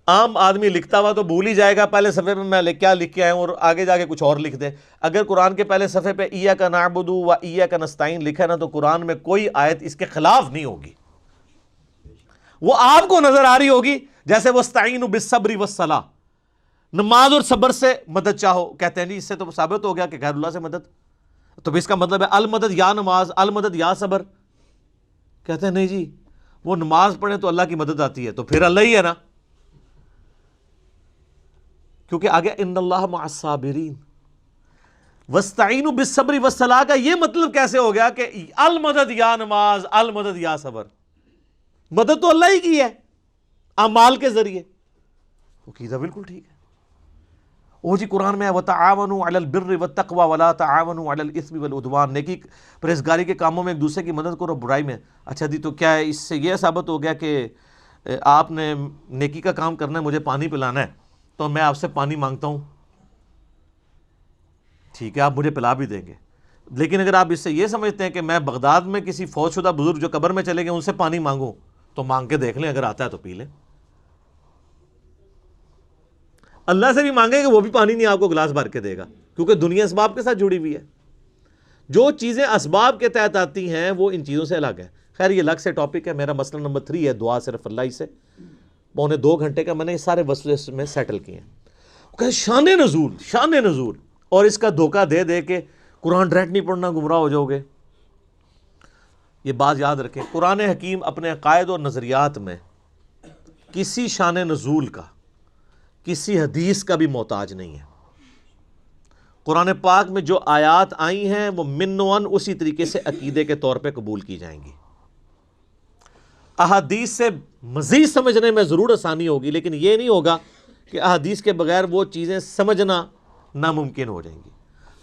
عام آدمی لکھتا ہوا تو بھول ہی جائے گا پہلے صفحے میں میں کیا لکھ کے آیا ہوں، اور آگے جا کے کچھ اور لکھ دے۔ اگر قرآن کے پہلے صفحے پہ ایاک نعبد و ایاک نستعین لکھا ہے نا، تو قرآن میں کوئی آیت اس کے خلاف نہیں ہوگی، وہ آپ کو نظر آ رہی ہوگی۔ جیسے وَاسْتَعِینُوا بِالصَّبْرِ وَالصَّلَاةِ، نماز اور صبر سے مدد چاہو، کہتے ہیں نہیں اس سے تو ثابت ہو گیا کہ غیر اللہ سے مدد، تو اس کا مطلب ہے المدد یا نماز، المدد یا صبر۔ کہتے ہیں نہیں جی، وہ نماز پڑھیں تو اللہ کی مدد آتی ہے، تو پھر اللہ ہی ہے نا، کیونکہ آگے ان اللہ مع الصابرین۔ وَاسْتَعِینُوا بِالصَّبْرِ وَالصَّلَاةِ کا یہ مطلب کیسے ہو گیا کہ المدد یا نماز، المدد یا صبر؟ مدد تو اللہ ہی کی ہے اعمال کے ذریعے۔ عقیدہ بالکل ٹھیک ہے۔ وہ جی قرآن میں ہے وَتَعَاوَنُوا عَلَى الْبِرِّ وَالتَّقْوَى وَلَا تَعَاوَنُوا عَلَى الْإِثْمِ وَالْعُدْوَانِ، نیکی پرہیزگاری کے کاموں میں ایک دوسرے کی مدد کرو، برائی میں۔ اچھا جی، تو کیا اس سے یہ ثابت ہو گیا کہ آپ نے نیکی کا کام کرنا ہے، مجھے پانی پلانا ہے تو میں آپ سے پانی مانگتا ہوں، ٹھیک ہے آپ مجھے پلا بھی دیں گے، لیکن اگر آپ اس سے یہ سمجھتے ہیں کہ میں بغداد میں کسی فوت شدہ بزرگ جو قبر میں چلے گئے ان سے پانی مانگوں، تو مانگ کے دیکھ لیں، اگر آتا ہے تو پی لیں۔ اللہ سے بھی مانگے کہ وہ بھی پانی نہیں آپ کو گلاس بھر کے دے گا، کیونکہ دنیا اسباب کے ساتھ جڑی ہوئی ہے۔ جو چیزیں اسباب کے تحت آتی ہیں وہ ان چیزوں سے الگ ہے۔ خیر یہ الگ سے ٹاپک ہے، میرا مسئلہ نمبر 3 ہے دعا صرف اللہ ہی سے۔ 1.25 گھنٹے کا میں نے یہ سارے وسوسے میں سیٹل کیے ہیں۔ کہ شان نزول، شان نزول، اور اس کا دھوکہ دے دے کے قرآن ڈائریکٹ نہیں پڑھنا گمراہ ہو جاؤ گے۔ یہ بات یاد رکھیں، قرآن حکیم اپنے عقائد اور نظریات میں کسی شان نزول کا، کسی حدیث کا بھی محتاج نہیں ہے۔ قرآن پاک میں جو آیات آئی ہیں وہ منوان اسی طریقے سے عقیدے کے طور پہ قبول کی جائیں گی۔ احادیث سے مزید سمجھنے میں ضرور آسانی ہوگی، لیکن یہ نہیں ہوگا کہ احادیث کے بغیر وہ چیزیں سمجھنا ناممکن ہو جائیں گی۔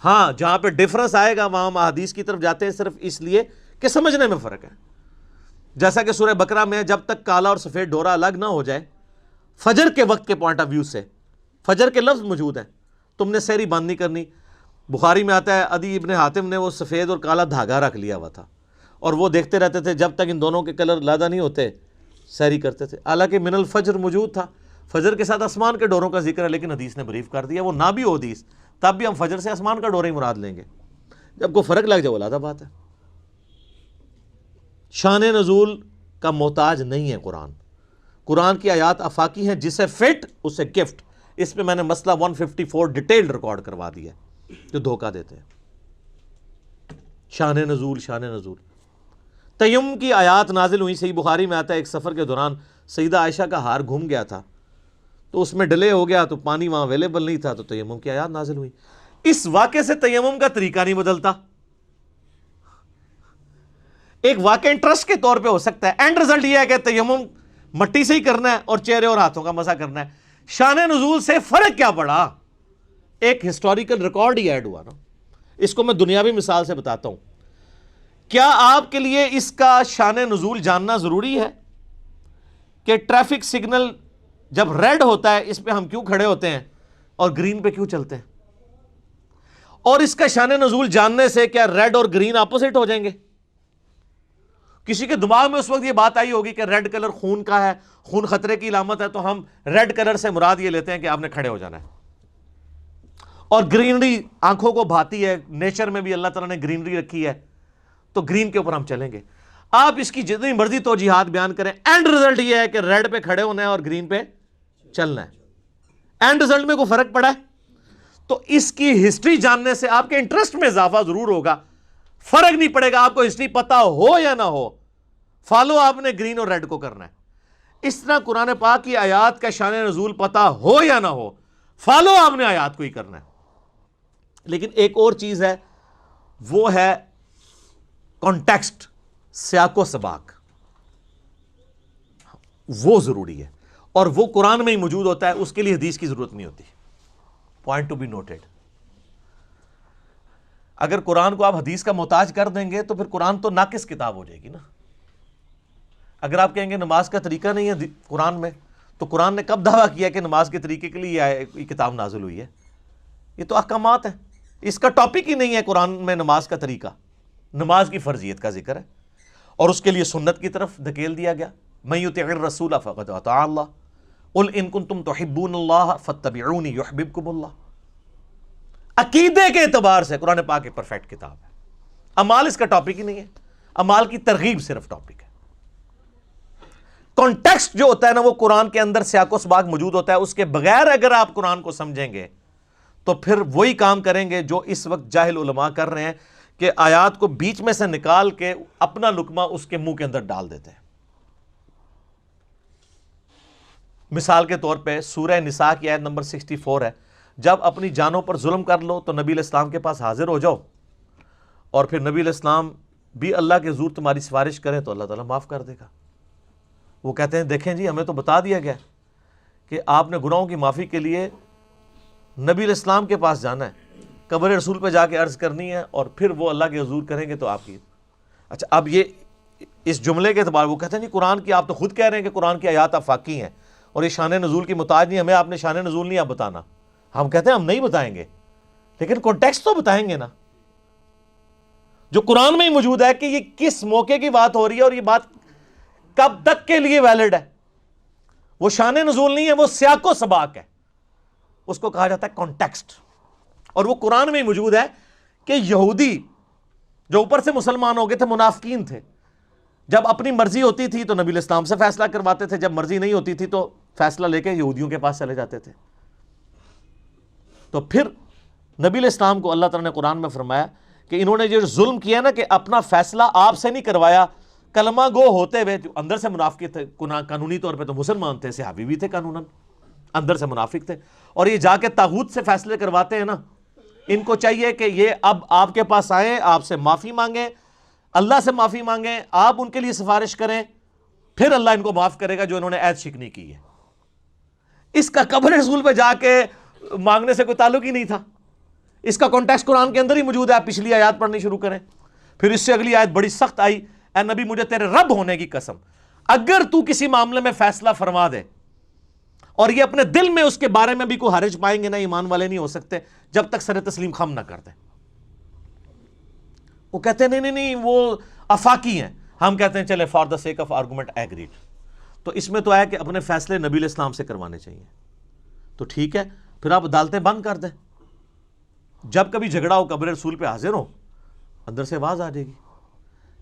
ہاں جہاں پہ ڈفرنس آئے گا وہاں ہم احادیث کی طرف جاتے ہیں صرف اس لیے کہ سمجھنے میں فرق ہے۔ جیسا کہ سورہ بقرہ میں جب تک کالا اور سفید ڈورا الگ نہ ہو جائے، فجر کے وقت کے پوائنٹ آف ویو سے فجر کے لفظ موجود ہیں، تم نے سحری بند نہیں کرنی۔ بخاری میں آتا ہے عدی ابن حاتم نے وہ سفید اور کالا دھاگا رکھ لیا ہوا تھا، اور وہ دیکھتے رہتے تھے جب تک ان دونوں کے کلر علیحدہ نہیں ہوتے سحری کرتے تھے۔ حالانکہ من الفجر موجود تھا، فجر کے ساتھ آسمان کے ڈوروں کا ذکر ہے، لیکن حدیث نے بریف کر دیا وہ نہ بھی ہو حدیث تب بھی ہم فجر سے آسمان کا ڈورا ہی مراد لیں گے۔ جب کوئی فرق لگ جائے وہ علیحدہ بات ہے۔ شان نزول کا محتاج نہیں ہے قرآن۔ قرآن کی آیات آفاقی ہیں، جسے فٹ اسے گفٹ۔ اس پہ میں نے مسئلہ 154 ڈیٹیل ریکارڈ کروا دیا ہے جو دھوکہ دیتے ہیں۔ شان نزول، شان نزول۔ تیمم کی آیات نازل ہوئی، صحیح بخاری میں آتا ہے ایک سفر کے دوران سیدہ عائشہ کا ہار گھوم گیا تھا، تو اس میں ڈیلے ہو گیا، تو پانی وہاں اویلیبل نہیں تھا، تو تیمم کی آیات نازل ہوئی۔ اس واقعے سے تیمم کا طریقہ نہیں بدلتا۔ ایک واقعہ انٹرسٹ کے طور پہ ہو سکتا ہے، اینڈ رزلٹ یہ ہے کہ تیمم مٹی سے ہی کرنا ہے اور چہرے اور ہاتھوں کا مسح کرنا ہے۔ شان نزول سے فرق کیا پڑا؟ ایک ہسٹوریکل ریکارڈ ہی ایڈ ہوا نا۔ اس کو میں دنیاوی مثال سے بتاتا ہوں۔ کیا آپ کے لیے اس کا شان نزول جاننا ضروری ہے کہ ٹریفک سگنل جب ریڈ ہوتا ہے اس پہ ہم کیوں کھڑے ہوتے ہیں اور گرین پہ کیوں چلتے ہیں؟ اور اس کا شان نزول جاننے سے کیا ریڈ اور گرین اپوزٹ ہو جائیں گے؟ کسی کے دماغ میں اس وقت یہ بات آئی ہوگی کہ ریڈ کلر خون کا ہے، خون خطرے کی علامت ہے، تو ہم ریڈ کلر سے مراد یہ لیتے ہیں کہ آپ نے کھڑے ہو جانا ہے۔ اور گرینری آنکھوں کو بھاتی ہے، نیچر میں بھی اللہ تعالیٰ نے گرینری رکھی ہے، تو گرین کے اوپر ہم چلیں گے۔ آپ اس کی جتنی مرضی توجیحات بیان کریں، اینڈ رزلٹ یہ ہے کہ ریڈ پہ کھڑے ہونا ہے اور گرین پہ چلنا ہے۔ اینڈ رزلٹ میں کوئی فرق پڑا ہے؟ تو اس کی ہسٹری جاننے سے آپ کے انٹرسٹ میں اضافہ ضرور ہوگا، فرق نہیں پڑے گا آپ کو ہسٹری پتا ہو یا نہ ہو، فالو آپ نے گرین اور ریڈ کو کرنا ہے۔ اس طرح قرآن پاک کی آیات کا شان نزول پتا ہو یا نہ ہو، فالو آپ نے آیات کو ہی کرنا ہے۔ لیکن ایک اور چیز ہے، وہ ہے کانٹیکسٹ، سیاق و سباق وہ ضروری ہے، اور وہ قرآن میں ہی موجود ہوتا ہے، اس کے لیے حدیث کی ضرورت نہیں ہوتی. Point to be noted. اگر قرآن کو آپ حدیث کا محتاج کر دیں گے تو پھر قرآن تو ناقص کتاب ہو جائے گی نا. اگر آپ کہیں گے نماز کا طریقہ نہیں ہے قرآن میں، تو قرآن نے کب دعویٰ کیا کہ نماز کے طریقے کے لیے یہ کتاب نازل ہوئی ہے؟ یہ تو احکامات ہیں، اس کا ٹاپک ہی نہیں ہے قرآن میں نماز کا طریقہ. نماز کی فرضیت کا ذکر ہے اور اس کے لیے سنت کی طرف دھکیل دیا گیا. من یطع الرسول فقد اطاع اللہ قل ان کنتم تحبون اللہ فاتبعونی یحببکم اللہ. عقیدے کے اعتبار سے قرآن پاک ایک پرفیکٹ کتاب ہے. اعمال اس کا ٹاپک ہی نہیں ہے، اعمال کی ترغیب صرف ٹاپک ہے. کانٹیکسٹ جو ہوتا ہے نا، وہ قرآن کے اندر سیاق و سباق موجود ہوتا ہے. اس کے بغیر اگر آپ قرآن کو سمجھیں گے تو پھر وہی کام کریں گے جو اس وقت جاہل علماء کر رہے ہیں کہ آیات کو بیچ میں سے نکال کے اپنا لقمہ اس کے منہ کے اندر ڈال دیتے ہیں. مثال کے طور پہ سورہ نساء کی آیت نمبر 64 ہے، جب اپنی جانوں پر ظلم کر لو تو نبی علیہ السلام کے پاس حاضر ہو جاؤ، اور پھر نبی علیہ السلام بھی اللہ کے حضور تمہاری سفارش کریں تو اللہ تعالیٰ معاف کر دے گا. وہ کہتے ہیں دیکھیں جی، ہمیں تو بتا دیا گیا کہ آپ نے گناہوں کی معافی کے لیے نبی علیہ السلام کے پاس جانا ہے، قبر رسول پہ جا کے عرض کرنی ہے، اور پھر وہ اللہ کے حضور کریں گے تو آپ کی. اچھا، اب یہ اس جملے کے اعتبار وہ کہتے ہیں جی قرآن کی، آپ تو خود کہہ رہے ہیں کہ قرآن کی آیات آفاقی ہیں اور یہ شان نزول کی محتاج نہیں، ہمیں آپ نے شان نزول نہیں آپ بتانا. ہم کہتے ہیں ہم نہیں بتائیں گے، لیکن کانٹیکسٹ تو بتائیں گے نا، جو قرآن میں ہی موجود ہے کہ یہ کس موقع کی بات ہو رہی ہے اور یہ بات کب تک کے لیے ویلڈ ہے. وہ شان نزول نہیں ہے، وہ سیاق و سباق ہے، اس کو کہا جاتا ہے کانٹیکسٹ. اور وہ قرآن میں ہی موجود ہے کہ یہودی جو اوپر سے مسلمان ہو گئے تھے، منافقین تھے، جب اپنی مرضی ہوتی تھی تو نبی علیہ السلام سے فیصلہ کرواتے تھے، جب مرضی نہیں ہوتی تھی تو فیصلہ لے کے یہودیوں کے پاس چلے جاتے تھے. تو پھر نبی علیہ السلام کو اللہ تعالیٰ نے قرآن میں فرمایا کہ انہوں نے جو ظلم کیا نا، کہ اپنا فیصلہ آپ سے نہیں کروایا، کلمہ گو ہوتے ہوئے جو اندر سے منافق تھے، قانونی طور پہ تو مسلمان تھے، صحابی بھی تھے، قانوناً اندر سے منافق تھے، اور یہ جا کے طاغوت سے فیصلے کرواتے ہیں نا. ان کو چاہیے کہ یہ اب آپ کے پاس آئیں، آپ سے معافی مانگیں، اللہ سے معافی مانگیں، آپ ان کے لیے سفارش کریں، پھر اللہ ان کو معاف کرے گا جو انہوں نے عہد شکنی کی ہے. اس کا قبر رسول پہ جا کے مانگنے سے کوئی تعلق ہی نہیں تھا. اس کا کانٹیکسٹ قرآن کے اندر ہی موجود ہے. آپ پچھلی آیات پڑھنی شروع کریں، پھر اس سے اگلی آیت بڑی سخت آئی، اے نبی مجھے تیرے رب ہونے کی قسم، اگر تو کسی معاملے میں فیصلہ فرما دے اور یہ اپنے دل میں اس کے بارے میں بھی کوئی حرج پائیں گے نا، ایمان والے نہیں ہو سکتے جب تک سر تسلیم خم نہ کر دیں. وہ کہتے ہیں نہیں وہ آفاقی ہیں. ہم کہتے ہیں چلے for the sake of argument agreed. تو اس میں تو ہے کہ اپنے فیصلے نبی علیہ السلام سے کروانے چاہیے. تو ٹھیک ہے، پھر آپ عدالتیں بند کر دیں، جب کبھی جھگڑا ہو قبر رسول پہ حاضر ہو، اندر سے آواز آ جائے گی.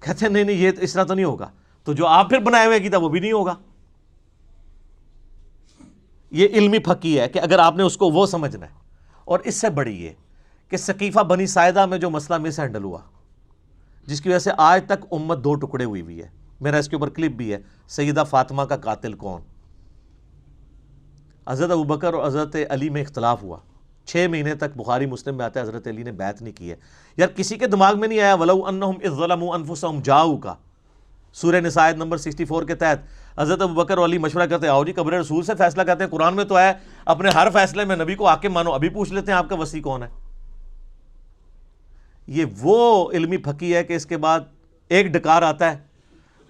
کہتے ہیں نہیں یہ اس طرح تو نہیں ہوگا. تو جو آپ پھر بنائے ہوئے کی تھا وہ بھی نہیں ہوگا. یہ علمی پھکی ہے کہ اگر آپ نے اس کو وہ سمجھنا ہے. اور اس سے بڑی یہ کہ ثقیفہ بنی ساعدہ میں جو مسئلہ مس ہینڈل ہوا، جس کی وجہ سے آج تک امت دو ٹکڑے ہوئی ہے، میرا اس کے اوپر کلپ بھی ہے، سیدہ فاطمہ کا قاتل کون. حضرت ابوبکر اور حضرت علی میں اختلاف ہوا، 6 مہینے تک بخاری مسلم میں آتا ہے حضرت علی نے بیعت نہیں کی ہے. یار کسی کے دماغ میں نہیں آیا وَلَوْ أَنَّهُمْ إِذْ ظَلَمُوا أَنفُسَهُمْ جَاءُوكَ، سورہ نساء آیت نمبر 64 کے تحت حضرت ابوبکر اور علی مشورہ کرتے ہیں، آؤ جی قبر رسول سے فیصلہ کرتے ہیں، قرآن میں تو ہے اپنے ہر فیصلے میں نبی کو حاکم مانو، ابھی پوچھ لیتے ہیں آپ کا وصی کون ہے. یہ وہ علمی پھکی ہے کہ اس کے بعد ایک ڈکار آتا ہے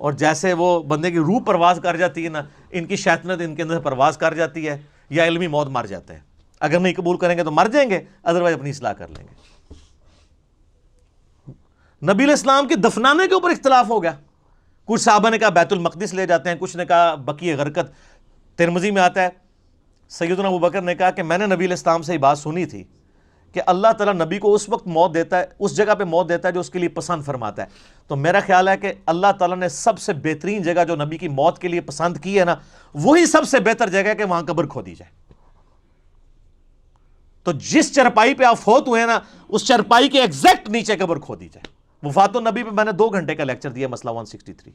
اور جیسے وہ بندے کی روح پرواز کر جاتی ہے نا، ان کی شیطنت ان کے اندر پرواز کر جاتی ہے، یا علمی موت مر جاتے ہیں. اگر نہیں قبول کریں گے تو مر جائیں گے، ادروائز اپنی اصلاح کر لیں گے. نبی علیہ السلام کے دفنانے کے اوپر اختلاف ہو گیا. کچھ صحابہ نے کہا بیت المقدس لے جاتے ہیں، کچھ نے کہا بقیع غرقد. ترمذی میں آتا ہے سیدنا ابوبکر نے کہا کہ میں نے نبی علیہ السلام سے یہ بات سنی تھی کہ اللہ تعالیٰ نبی کو اس وقت موت دیتا ہے، اس جگہ پہ موت دیتا ہے جو اس کے لیے پسند فرماتا ہے. تو میرا خیال ہے کہ اللہ تعالیٰ نے سب سے بہترین جگہ جو نبی کی موت کے لیے پسند کی ہے نا، وہی سب سے بہتر جگہ ہے کہ وہاں قبر کھودی جائے. تو جس چرپائی پہ آپ فوت ہوئے نا، اس چرپائی کے ایگزیکٹ نیچے قبر کھودی جائے. وفات النبی پہ میں نے 2 گھنٹے کا لیکچر دیا، مسئلہ 163.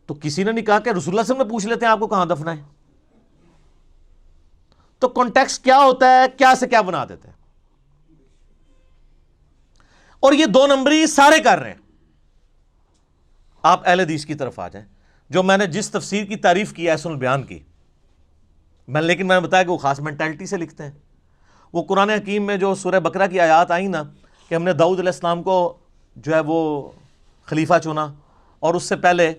تو کسی نے نہیں کہا کہ رسول اللہ صلی اللہ علیہ وسلم نے پوچھ لیتے ہیں آپ کو کہاں دفنا ہے. تو کانٹیکسٹ کیا ہوتا ہے، کیا سے کیا بنا دیتے ہیں. اور یہ 2 نمبری سارے کر رہے ہیں. آپ اہل حدیث کی طرف آ جائیں. جو میں نے جس تفسیر کی تعریف کی ہے سن البیان کی، لیکن میں نے بتایا کہ وہ خاص مینٹلٹی سے لکھتے ہیں. وہ قرآن حکیم میں جو سورہ بقرہ کی آیات آئیں نا کہ ہم نے داؤد علیہ السلام کو جو ہے وہ خلیفہ چنا، اور اس سے پہلے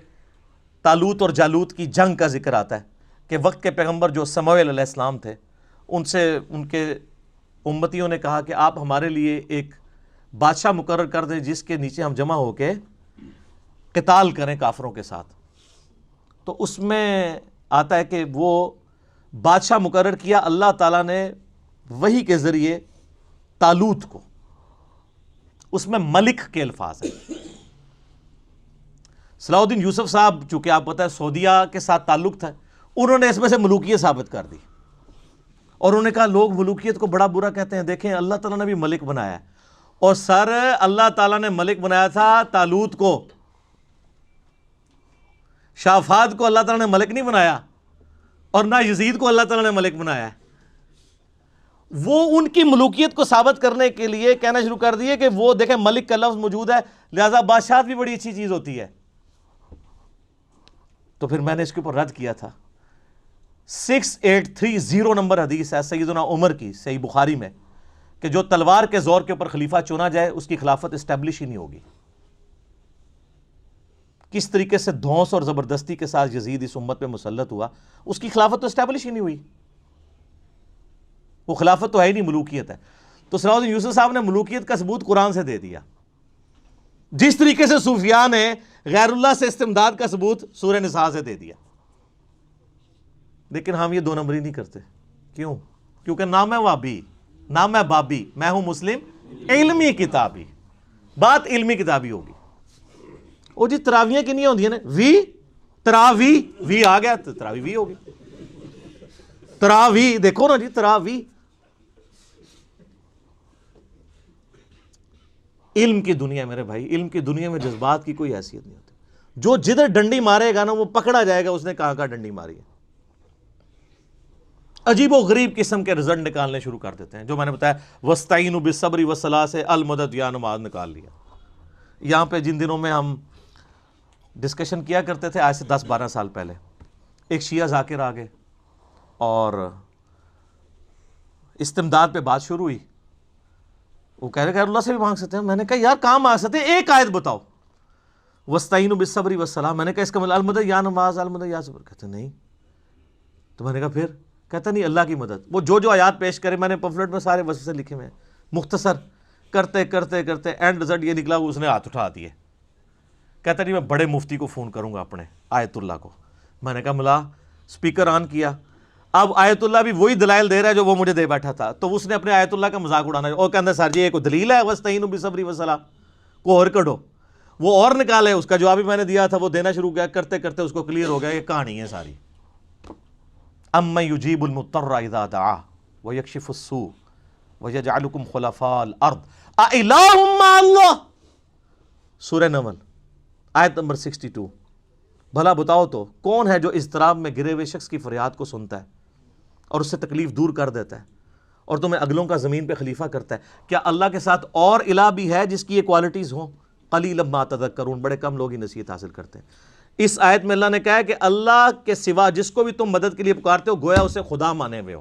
طالوت اور جالوت کی جنگ کا ذکر آتا ہے کہ وقت کے پیغمبر جو سموئیل علیہ السلام تھے، ان سے ان کے امتیوں نے کہا کہ آپ ہمارے لیے ایک بادشاہ مقرر کر دیں جس کے نیچے ہم جمع ہو کے قتال کریں کافروں کے ساتھ. تو اس میں آتا ہے کہ وہ بادشاہ مقرر کیا اللہ تعالیٰ نے وحی کے ذریعے طالوت کو. اس میں ملک کے الفاظ ہیں. صلاح الدین یوسف صاحب چونکہ آپ پتہ ہے سعودیہ کے ساتھ تعلق تھا، انہوں نے اس میں سے ملوکیت ثابت کر دی، اور انہوں نے کہا لوگ ملوکیت کو بڑا برا کہتے ہیں، دیکھیں اللہ تعالیٰ نے بھی ملک بنایا ہے. اور سر اللہ تعالیٰ نے ملک بنایا تھا طالوت کو، شاہ فہد کو اللہ تعالیٰ نے ملک نہیں بنایا، اور نہ یزید کو اللہ تعالیٰ نے ملک بنایا ہے. وہ ان کی ملوکیت کو ثابت کرنے کے لیے کہنا شروع کر دیے کہ وہ دیکھیں ملک کا لفظ موجود ہے، لہذا بادشاہت بھی بڑی اچھی چیز ہوتی ہے. تو پھر میں نے اس کے اوپر رد کیا تھا. 6830 نمبر حدیث ہے سیدنا عمر کی صحیح بخاری میں کہ جو تلوار کے زور کے اوپر خلیفہ چنا جائے اس کی خلافت اسٹیبلش ہی نہیں ہوگی. کس طریقے سے دھونس اور زبردستی کے ساتھ یزید اس امت پہ مسلط ہوا، اس کی خلافت تو اسٹیبلش ہی نہیں ہوئی. وہ خلافت تو ہے ہی نہیں، ملوکیت ہے. تو صلاح الدین یوسف صاحب نے ملوکیت کا ثبوت قرآن سے دے دیا، جس طریقے سے صوفیاء نے غیر اللہ سے استمداد کا ثبوت سورہ نساء سے دے دیا. لیکن ہم یہ دو نمبری نہیں کرتے. کیوں؟ کیونکہ نہ میں وابی نہ میں بابی، میں ہوں مسلم علمی کتابی. بات علمی کتابی ہوگی. وہ جی تراویاں کنیاں ہوندی ہیں نا، وی تراوی، وی آ گیا تو تراوی وی ہوگی. تراوی دیکھو نا جی، تراوی. علم کی دنیا میرے بھائی، علم کی دنیا میں جذبات کی کوئی حیثیت نہیں ہوتی. جو جدھر ڈنڈی مارے گا نا وہ پکڑا جائے گا اس نے کہاں ڈنڈی ماری ہے. عجیب و غریب قسم کے رزلٹ نکالنے شروع کر دیتے ہیں. جو میں نے بتایا وَاسْتَعِينُوا بِالصَّبْرِ وَالصَّلَاةِ سے المدد یا نماز نکال لیا. یہاں پہ جن دنوں میں ہم ڈسکشن کیا کرتے تھے آج سے 10-12 سال پہلے، ایک شیعہ ذاکر آ گئے اور استمداد پہ بات شروع ہوئی. وہ کہہ رہے کہ اللہ سے بھی مانگ سکتے ہیں. میں نے کہا یار کہاں مانگ سکتے ہیں، ایک آیت بتاؤ وَاسْتَعِينُوا بِالصَّبْرِ وَالصَّلَاةِ. میں نے کہا اس کا مطلب المدد یا نماز، المدد یا صبر. کہتے نہیں. تو میں نے کہا پھر؟ کہتا نہیں اللہ کی مدد. وہ جو آیات پیش کرے میں نے پمفلٹ میں سارے وسوسے لکھے ہوئے ہیں، مختصر کرتے کرتے کرتے اینڈ رزلٹ یہ نکلا اس نے ہاتھ اٹھا دیے. کہتا نہیں میں بڑے مفتی کو فون کروں گا اپنے آیت اللہ کو. میں نے کہا ملا اسپیکر آن کیا. اب آیت اللہ بھی وہی دلائل دے رہا ہے جو وہ مجھے دے بیٹھا تھا. تو اس نے اپنے آیت اللہ کا مذاق اڑانا اور کہتا سر جی یہ کوئی دلیل ہے وَاسْتَعِينُوا بِالصَّبْرِ وَالصَّلَاةِ کو اور کڈو. وہ اور نکالے، اس کا جواب بھی میں نے دیا تھا، وہ دینا شروع کیا. کرتے کرتے اس کو کلیئر ہو گیا یہ کہانی ہے ساری. اَمَّن يُجِيبُ الْمُضْطَرَّ إِذَا دَعَاهُ وَيَكْشِفُ السُّوءَ وَيَجْعَلُكُمْ خُلَفَاءَ الْأَرْضِ أَإِلَٰهٌ مَّعَ اللَّهِ. سورہ نمل آیت نمبر 62. بھلا بتاؤ تو کون ہے جو اضطراب میں گرے ہوئے شخص کی فریاد کو سنتا ہے اور اس سے تکلیف دور کر دیتا ہے اور تمہیں اگلوں کا زمین پہ خلیفہ کرتا ہے؟ کیا اللہ کے ساتھ اور الہ بھی ہے جس کی یہ کوالٹیز ہوں؟ قلیلا ما تذکرون. بڑے کم لوگ ہی نصیحت حاصل کرتے ہیں. اس آیت میں اللہ نے کہا ہے کہ اللہ کے سوا جس کو بھی تم مدد کے لیے پکارتے ہو گویا اسے خدا مانے ہوئے ہو.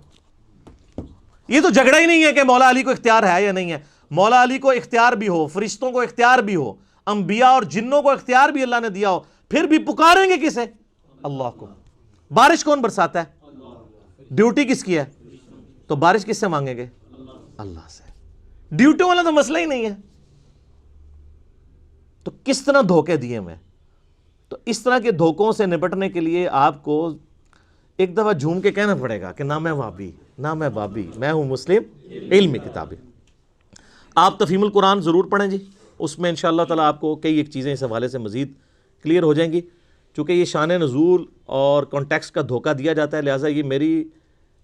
یہ تو جھگڑا ہی نہیں ہے کہ مولا علی کو اختیار ہے یا نہیں ہے. مولا علی کو اختیار بھی ہو، فرشتوں کو اختیار بھی ہو، انبیاء اور جنوں کو اختیار بھی اللہ نے دیا ہو، پھر بھی پکاریں گے کسے؟ اللہ کو. بارش کون برساتا ہے؟ ڈیوٹی کس کی ہے؟ تو بارش کس سے مانگیں گے؟ اللہ سے. ڈیوٹی والا تو مسئلہ ہی نہیں ہے. تو کس طرح دھوکے دیے میں. تو اس طرح کے دھوکوں سے نپٹنے کے لیے آپ کو ایک دفعہ جھوم کے کہنا پڑے گا کہ نہ میں وابی نہ میں بابی، میں ہوں مسلم علمی کتابی. آپ تفہیم القرآن ضرور پڑھیں جی، اس میں انشاءاللہ تعالیٰ آپ کو کئی ایک چیزیں اس حوالے سے مزید کلیئر ہو جائیں گی. چونکہ یہ شان نزول اور کانٹیکسٹ کا دھوکہ دیا جاتا ہے، لہٰذا یہ میری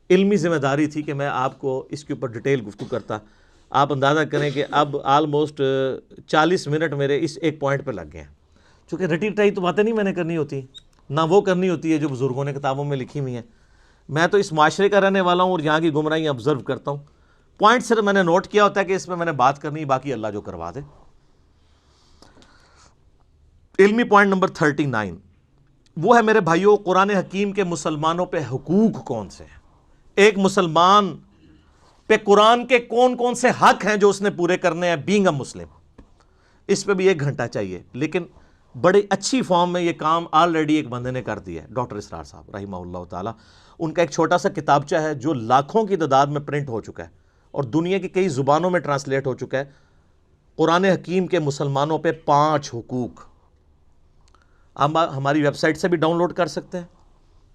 علمی ذمہ داری تھی کہ میں آپ کو اس کے اوپر ڈیٹیل گفتگو کرتا. آپ اندازہ کریں کہ اب آلموسٹ 40 منٹ میرے اس ایک پوائنٹ پہ لگ گئے ہیں. چونکہ رٹی رٹائی تو باتیں نہیں میں نے کرنی ہوتی، نہ وہ کرنی ہوتی ہے جو بزرگوں نے کتابوں میں لکھی ہوئی ہیں. میں تو اس معاشرے کا رہنے والا ہوں اور یہاں کی گمراہیاں آبزرو کرتا ہوں. پوائنٹ صرف میں نے نوٹ کیا ہوتا ہے کہ اس میں نے بات کرنی، باقی اللہ جو کروا دے. علمی پوائنٹ نمبر 39 وہ ہے میرے بھائیوں، قرآن حکیم کے مسلمانوں پہ حقوق کون سے ہیں؟ ایک مسلمان پہ قرآن کے کون کون سے حق ہیں جو اس نے پورے کرنے ہیں بینگ اے مسلم؟ اس پہ بھی 1 گھنٹہ چاہیے، لیکن بڑی اچھی فارم میں یہ کام آلریڈی ایک بندے نے کر دیا ہے، ڈاکٹر اسرار صاحب رحمہ اللہ تعالی۔ ان کا ایک چھوٹا سا کتابچہ ہے جو لاکھوں کی تعداد میں پرنٹ ہو چکا ہے اور دنیا کی کئی زبانوں میں ٹرانسلیٹ ہو چکا ہے، قرآن حکیم کے مسلمانوں پہ 5 حقوق۔ آپ ہماری ویب سائٹ سے بھی ڈاؤن لوڈ کر سکتے ہیں،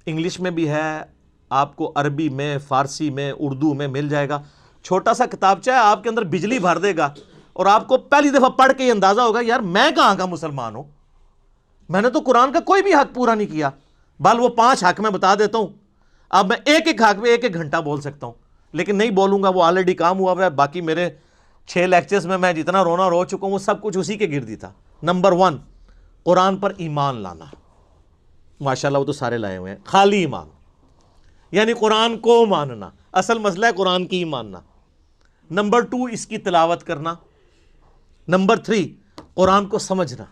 انگلش میں بھی ہے، آپ کو عربی میں، فارسی میں، اردو میں مل جائے گا۔ چھوٹا سا کتابچہ ہے، آپ کے اندر بجلی بھر دے گا اور آپ کو پہلی دفعہ پڑھ کے یہ اندازہ ہوگا یار میں کہاں کا مسلمان ہوں، میں نے تو قرآن کا کوئی بھی حق پورا نہیں کیا۔ بل وہ 5 حق میں بتا دیتا ہوں، اب میں ایک ایک حق میں 1 گھنٹہ بول سکتا ہوں، لیکن نہیں بولوں گا، وہ آلریڈی کام ہوا ہے۔ باقی میرے 6 لیکچرز میں جتنا رونا رو چکا ہوں وہ سب کچھ اسی کے گردی تھا۔ نمبر 1، قرآن پر ایمان لانا۔ ماشاءاللہ وہ تو سارے لائے ہوئے ہیں، خالی ایمان یعنی قرآن کو ماننا، اصل مسئلہ ہے قرآن کی ماننا۔ نمبر 2، اس کی تلاوت کرنا۔ نمبر 3، قرآن کو سمجھنا۔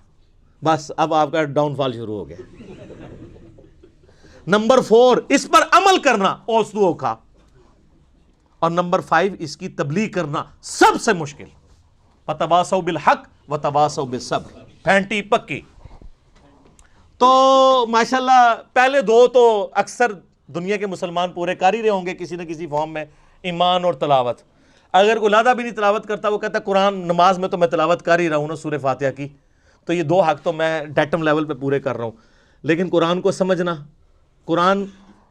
بس اب آپ کا ڈاؤن فال شروع ہو گیا۔ نمبر 4، اس پر عمل کرنا، اوسطو اوکھا۔ اور نمبر 5، اس کی تبلیغ کرنا، سب سے مشکل۔ وَتَوَاصَوْا بِالْحَقِّ وَتَوَاصَوْا بِالصَّبْرِ، پھینٹی پکی۔ تو ماشاءاللہ پہلے 2 تو اکثر دنیا کے مسلمان پورے کر ہی رہے ہوں گے کسی نہ کسی فارم میں، ایمان اور تلاوت۔ اگر کوئی لادہ بھی نہیں تلاوت کرتا، وہ کہتا ہے قرآن نماز میں تو میں تلاوت کر ہی رہا ہوں نا سورہ فاتحہ کی، تو یہ 2 حق تو میں ڈیٹم لیول پہ پورے کر رہا ہوں۔ لیکن قرآن کو سمجھنا، قرآن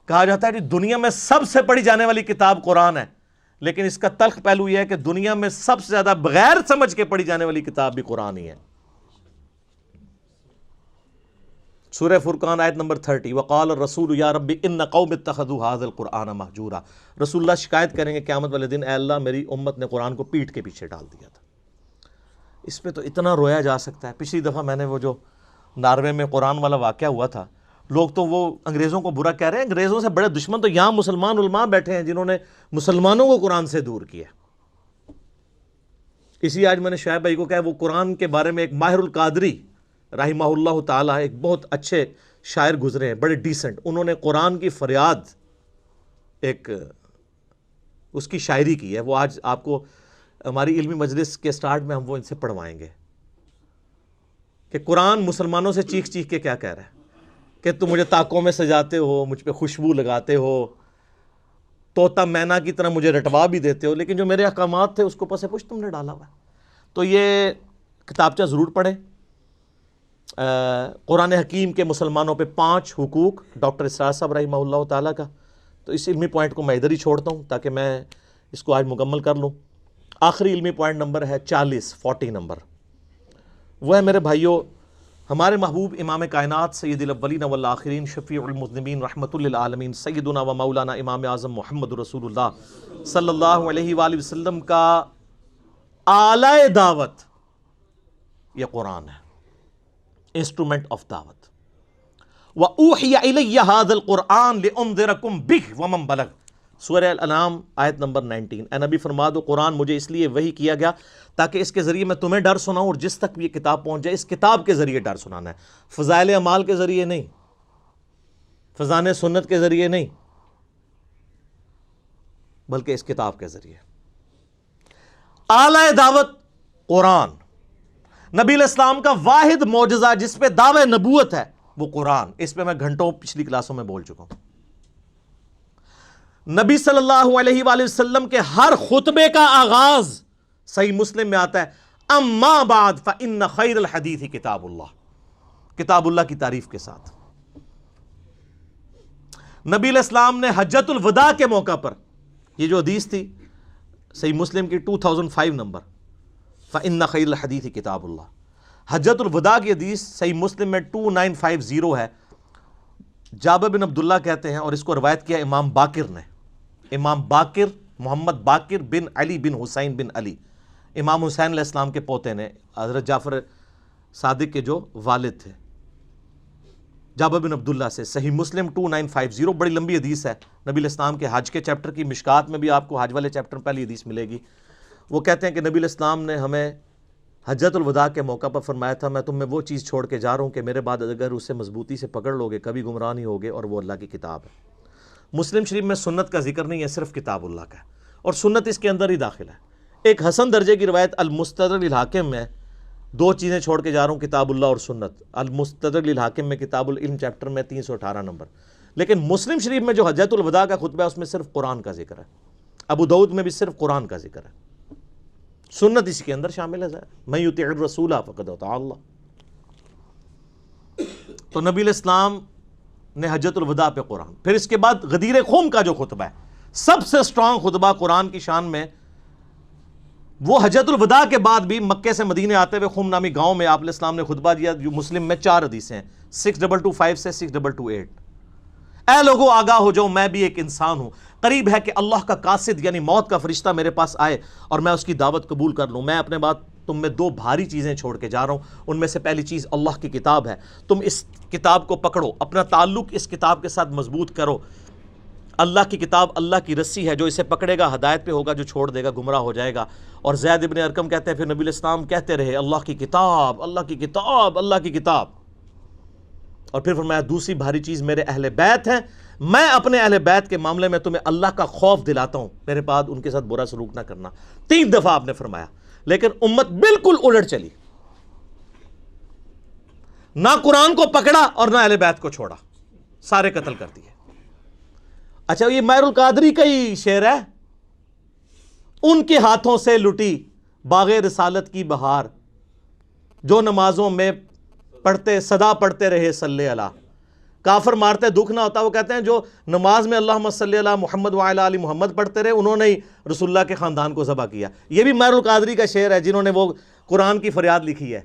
کہا جاتا ہے کہ دنیا میں سب سے پڑھی جانے والی کتاب قرآن ہے، لیکن اس کا تلخ پہلو یہ ہے کہ دنیا میں سب سے زیادہ بغیر سمجھ کے پڑھی جانے والی کتاب بھی قرآن ہی ہے۔ سورہ فرقان آیت نمبر 30، وقال الرسول یا رب ان قوم اتخذوا هذا القرآن مہجورا۔ رسول اللہ شکایت کریں گے قیامت والے دن، اے اللہ میری امت نے قرآن کو پیٹھ کے پیچھے ڈال دیا تھا۔ اس پہ تو اتنا رویا جا سکتا ہے۔ پچھلی دفعہ میں نے وہ جو ناروے میں قرآن والا واقعہ ہوا تھا، لوگ تو وہ انگریزوں کو برا کہہ رہے ہیں، انگریزوں سے بڑے دشمن تو یہاں مسلمان علماء بیٹھے ہیں جنہوں نے مسلمانوں کو قرآن سے دور کیا۔ اسی آج میں نے شعیب بھائی کو کہا، وہ قرآن کے بارے میں ایک ماہر القادری رحمہ اللہ تعالیٰ ایک بہت اچھے شاعر گزرے ہیں، بڑے ڈیسنٹ، انہوں نے قرآن کی فریاد ایک اس کی شاعری کی ہے، وہ آج آپ کو ہماری علمی مجلس کے سٹارٹ میں ہم وہ ان سے پڑھوائیں گے کہ قرآن مسلمانوں سے چیخ چیخ کے کیا کہہ رہا ہے کہ تم مجھے طاقوں میں سجاتے ہو، مجھ پہ خوشبو لگاتے ہو، طوطا مینا کی طرح مجھے رٹوا بھی دیتے ہو، لیکن جو میرے احکامات تھے اس کو پس پش تم نے ڈالا ہوا ہے۔ تو یہ کتابچہ ضرور پڑھیں، قرآن حکیم کے مسلمانوں پہ 5 حقوق، ڈاکٹر اسرار صاحب رحمہ اللہ تعالیٰ کا۔ تو اس علمی پوائنٹ کو میں ادھر ہی چھوڑتا ہوں تاکہ میں اس کو آج مکمل کر لوں۔ آخری علمی پوائنٹ نمبر ہے 40 نمبر، وہ ہے میرے بھائیوں ہمارے محبوب امام کائنات سید الاولین والآخرین شفیع المذنبین رحمۃ للعالمین سیدنا و مولانا امام اعظم محمد رسول اللہ صلی اللہ علیہ وآلہ وسلم کا آلۂ دعوت یہ قرآن ہے، انسٹرومنٹ آف دعوت۔ وَأُوحِيَ إِلَيَّ هَذَا الْقُرْآنُ لِأُنذِرَكُم بِهِ وَمَن بَلَغَ، سورہ الانعام آیت نمبر 19۔ اے نبی فرما دو قرآن مجھے اس لیے وحی کیا گیا تاکہ اس کے ذریعے میں تمہیں ڈر سناؤں، اور جس تک بھی یہ کتاب پہنچ جائے اس کتاب کے ذریعے ڈر سنانا ہے، فضائل اعمال کے ذریعے نہیں، فضائل سنت کے ذریعے نہیں، بلکہ اس کتاب کے ذریعے۔ اعلی دعوت قرآن، نبی علیہ السلام کا واحد معجزہ جس پہ دعوی نبوت ہے وہ قرآن، اس پہ میں گھنٹوں پچھلی کلاسوں میں بول چکا ہوں۔ نبی صلی اللہ علیہ وآلہ وسلم کے ہر خطبے کا آغاز صحیح مسلم میں آتا ہے اما بعد فإن خیر الحدیث کتاب اللہ، کتاب اللہ کی تعریف کے ساتھ۔ نبی علیہ السلام نے حجۃ الوداع کے موقع پر یہ جو حدیث تھی صحیح مسلم کی 2005 نمبر، فإن خیر الحدیث کتاب اللہ، حجۃ الوداع کی حدیث صحیح مسلم میں 2950 ہے۔ جابر بن عبداللہ کہتے ہیں، اور اس کو روایت کیا امام باقر نے، امام باقر محمد باقر بن علی بن حسین بن علی، امام حسین علیہ السلام کے پوتے نے، حضرت جعفر صادق کے جو والد تھے، جابر بن عبداللہ سے، صحیح مسلم 2950، بڑی لمبی حدیث ہے، نبی علیہ السلام کے حج کے چیپٹر کی، مشکات میں بھی آپ کو حج والے چیپٹر میں پہلی حدیث ملے گی۔ وہ کہتے ہیں کہ نبی علیہ السلام نے ہمیں حجۃ الوداع کے موقع پر فرمایا تھا میں تم میں وہ چیز چھوڑ کے جا رہا ہوں کہ میرے بعد اگر اسے مضبوطی سے پکڑ لو گے کبھی گمراہ نہیں ہوگے، اور وہ اللہ کی کتاب ہے۔ مسلم شریف میں سنت کا ذکر نہیں ہے، صرف کتاب اللہ کا ہے، اور سنت اس کے اندر ہی داخل ہے۔ ایک حسن درجے کی روایت المستدرک للحاکم میں دو چیزیں چھوڑ کے جا رہا ہوں، کتاب اللہ اور سنت۔ المستدرک للحاکم میں کتاب العلم چیپٹر میں 318 نمبر، لیکن مسلم شریف میں جو حجۃ الوداع کا خطبہ ہے اس میں صرف قرآن کا ذکر ہے۔ ابو داؤد میں بھی صرف قرآن کا ذکر ہے، سنت اسی کے اندر شامل ہے۔ من یطع الرسول فقد اطاع اللہ۔ تو نبی الاسلام نے حجۃ الوداع پہ قرآن، پھر اس کے بعد غدیر خم کا جو خطبہ ہے سب سے سٹرانگ خطبہ قرآن کی شان میں، وہ حجۃ الوداع کے بعد بھی مکے سے مدینے آتے ہوئے خم نامی گاؤں میں آپ علیہ السلام نے خطبہ دیا، جو مسلم میں 4 حدیثیں ہیں، 6225 سے 6228۔ اے لوگو آگاہ ہو جاؤ، میں بھی ایک انسان ہوں، قریب ہے کہ اللہ کا قاصد یعنی موت کا فرشتہ میرے پاس آئے اور میں اس کی دعوت قبول کر لوں۔ میں اپنے بعد تم میں 2 بھاری چیزیں چھوڑ کے جا رہا ہوں، ان میں سے پہلی چیز اللہ کی کتاب ہے، تم اس کتاب کو پکڑو، اپنا تعلق اس کتاب کے ساتھ مضبوط کرو۔ اللہ کی کتاب اللہ کی رسی ہے، جو اسے پکڑے گا ہدایت پہ ہوگا، جو چھوڑ دے گا گمراہ ہو جائے گا۔ اور زید ابن ارقم کہتے ہیں پھر نبی الاسلام کہتے رہے اللہ کی کتاب، اللہ کی کتاب، اللہ کی کتاب۔ اور پھر فرمایا دوسری بھاری چیز میرے اہل بیت ہیں، میں اپنے اہل بیت کے معاملے میں تمہیں اللہ کا خوف دلاتا ہوں، میرے بعد ان کے ساتھ برا سلوک نہ کرنا۔ 3 دفعہ آپ نے فرمایا، لیکن امت بالکل الٹ چلی، نہ قرآن کو پکڑا اور نہ اہل بیت کو چھوڑا، سارے قتل کر دیے۔ اچھا یہ ماہر القادری کا ہی شعر ہے، ان کے ہاتھوں سے لٹی باغ رسالت کی بہار، جو نمازوں میں پڑھتے صدا پڑھتے رہے صلی اللہ۔ کافر مارتے دکھ نہ ہوتا، وہ کہتے ہیں جو نماز میں اللہم صلی اللہ محمد وعلی آل محمد پڑھتے رہے انہوں نے ہی رسول اللہ کے خاندان کو ذبح کیا۔ یہ بھی ماہر القادری کا شعر ہے، جنہوں نے وہ قرآن کی فریاد لکھی ہے،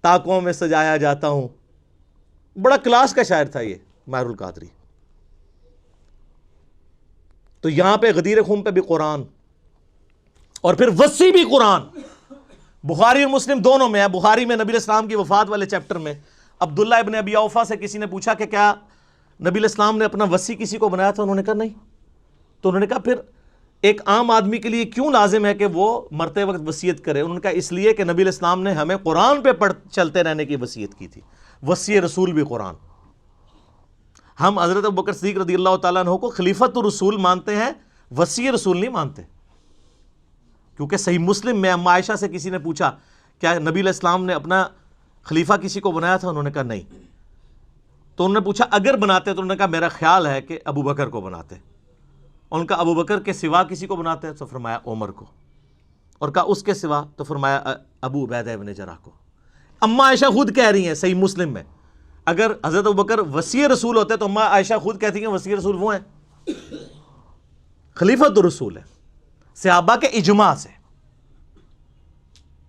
تاکوں میں سجایا جاتا ہوں۔ بڑا کلاس کا شاعر تھا یہ ماہر القادری۔ تو یہاں پہ غدیر خم پہ بھی قرآن، اور پھر وسیع بھی قرآن، بخاری اور مسلم دونوں میں ہے۔ بخاری میں نبی الاسلام کی وفات والے چیپٹر میں عبداللہ ابن ابی اوفا سے کسی نے پوچھا کہ کیا نبی الاسلام نے اپنا وصی کسی کو بنایا تھا؟ انہوں نے کہا نہیں۔ تو انہوں نے کہا پھر ایک عام آدمی کے لیے کیوں لازم ہے کہ وہ مرتے وقت وصیت کرے؟ انہوں نے کہا اس لیے کہ نبی الاسلام نے ہمیں قرآن پہ چلتے رہنے کی وصیت کی تھی، وصی رسول بھی قرآن۔ ہم حضرت ابوبکر صدیق رضی اللہ تعالیٰ عنہ کو خلیفۃ الرسول مانتے ہیں، وصی رسول نہیں مانتے، کیونکہ صحیح مسلم میں اما عائشہ سے کسی نے پوچھا کیا نبی علیہ السلام نے اپنا خلیفہ کسی کو بنایا تھا؟ انہوں نے کہا نہیں۔ تو انہوں نے پوچھا اگر بناتے؟ تو انہوں نے کہا میرا خیال ہے کہ ابو بکر کو بناتے۔ ان کا ابو بکر کے سوا کسی کو بناتے ہیں؟ تو فرمایا عمر کو۔ اور کہا اس کے سوا؟ تو فرمایا ابو عبیدہ ابن جراح کو۔ اما عائشہ خود کہہ رہی ہیں صحیح مسلم میں، اگر حضرت ابوبکر وصی رسول ہوتے تو اما عائشہ خود کہتی ہیں وصی رسول وہ ہیں، خلیفۃ الرسول ہے، صحابہ کے اجماع سے،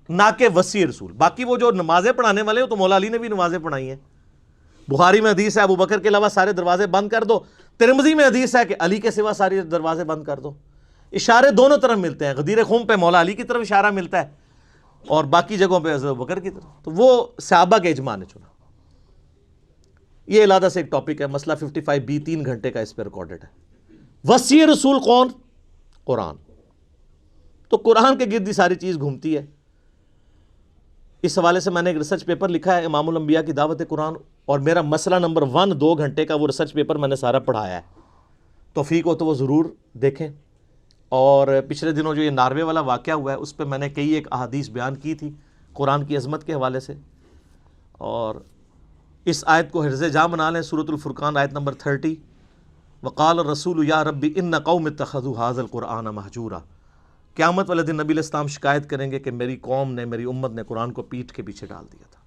نہ کہ وصی رسول۔ باقی وہ جو نمازیں پڑھانے والے ہیں تو مولا علی نے بھی نمازیں پڑھائی ہیں۔ بخاری میں حدیث ہے ابو بکر کے علاوہ سارے دروازے بند کر دو، ترمذی میں حدیث ہے کہ علی کے سوا سارے دروازے بند کر دو۔ اشارے دونوں طرف ملتے ہیں، غدیر خم پہ مولا علی کی طرف اشارہ ملتا ہے اور باقی جگہوں پہ حضرت ابو بکر کی طرف۔ تو وہ صحابہ کے اجماع نے چنا۔ یہ علیحدہ سے ایک ٹاپک ہے، مسئلہ 55B 3 گھنٹے کا اس پہ ریکارڈڈ ہے۔ وصی رسول کون؟ قرآن۔ تو قرآن کے گرد ہی ساری چیز گھومتی ہے۔ اس حوالے سے میں نے ایک ریسرچ پیپر لکھا ہے، امام الانبیاء کی دعوت قرآن، اور میرا مسئلہ نمبر 1 2 گھنٹے کا وہ ریسرچ پیپر میں نے سارا پڑھایا ہے۔ توفیق ہو تو وہ ضرور دیکھیں۔ اور پچھلے دنوں جو یہ ناروے والا واقعہ ہوا ہے اس پہ میں نے کئی ایک احادیث بیان کی تھی قرآن کی عظمت کے حوالے سے، اور اس آیت کو حرز جاں بنا لیں، سورۃ الفرقان آیت نمبر 30، وقال الرسول یا ربی ان قوم اتخذوا ھذا القرآن مہجورا۔ قیامت والے دن نبی علیہ السلام شکایت کریں گے کہ میری قوم نے، میری امت نے قرآن کو پیٹھ کے پیچھے ڈال دیا تھا۔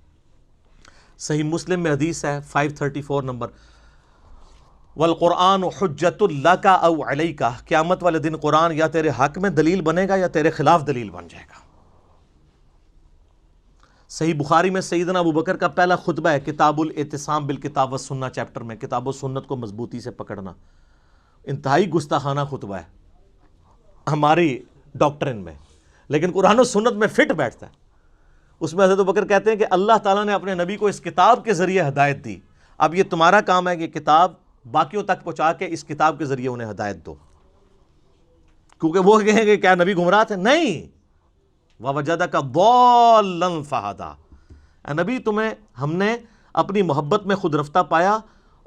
صحیح مسلم میں حدیث ہے 534 نمبر، والقرآن حجت لک او علیک، قیامت والے دن قرآن یا تیرے حق میں دلیل بنے گا یا تیرے خلاف دلیل بن جائے گا۔ صحیح بخاری میں سیدنا ابو بکر کا پہلا خطبہ ہے، کتاب الاعتصام بالکتاب والسنہ چیپٹر میں، کتاب و سنت کو مضبوطی سے پکڑنا۔ انتہائی گستاخانہ خطبہ ہے ہماری ڈاکٹرن میں، لیکن قرآن و سنت میں فٹ بیٹھتا ہے۔ اس میں حضرت ابو بکر کہتے ہیں کہ اللہ تعالیٰ نے اپنے نبی کو اس کتاب کے ذریعے ہدایت دی، اب یہ تمہارا کام ہے کہ کتاب باقیوں تک پہنچا کے اس کتاب کے ذریعے انہیں ہدایت دو، کیونکہ وہ کہیں گے کیا نبی گمراہ تھے؟ نہیں، وَوَجَدَكَ ضَالًّا فَهَدَىٰ، اے نبی تمہیں ہم نے اپنی محبت میں خود رفتہ پایا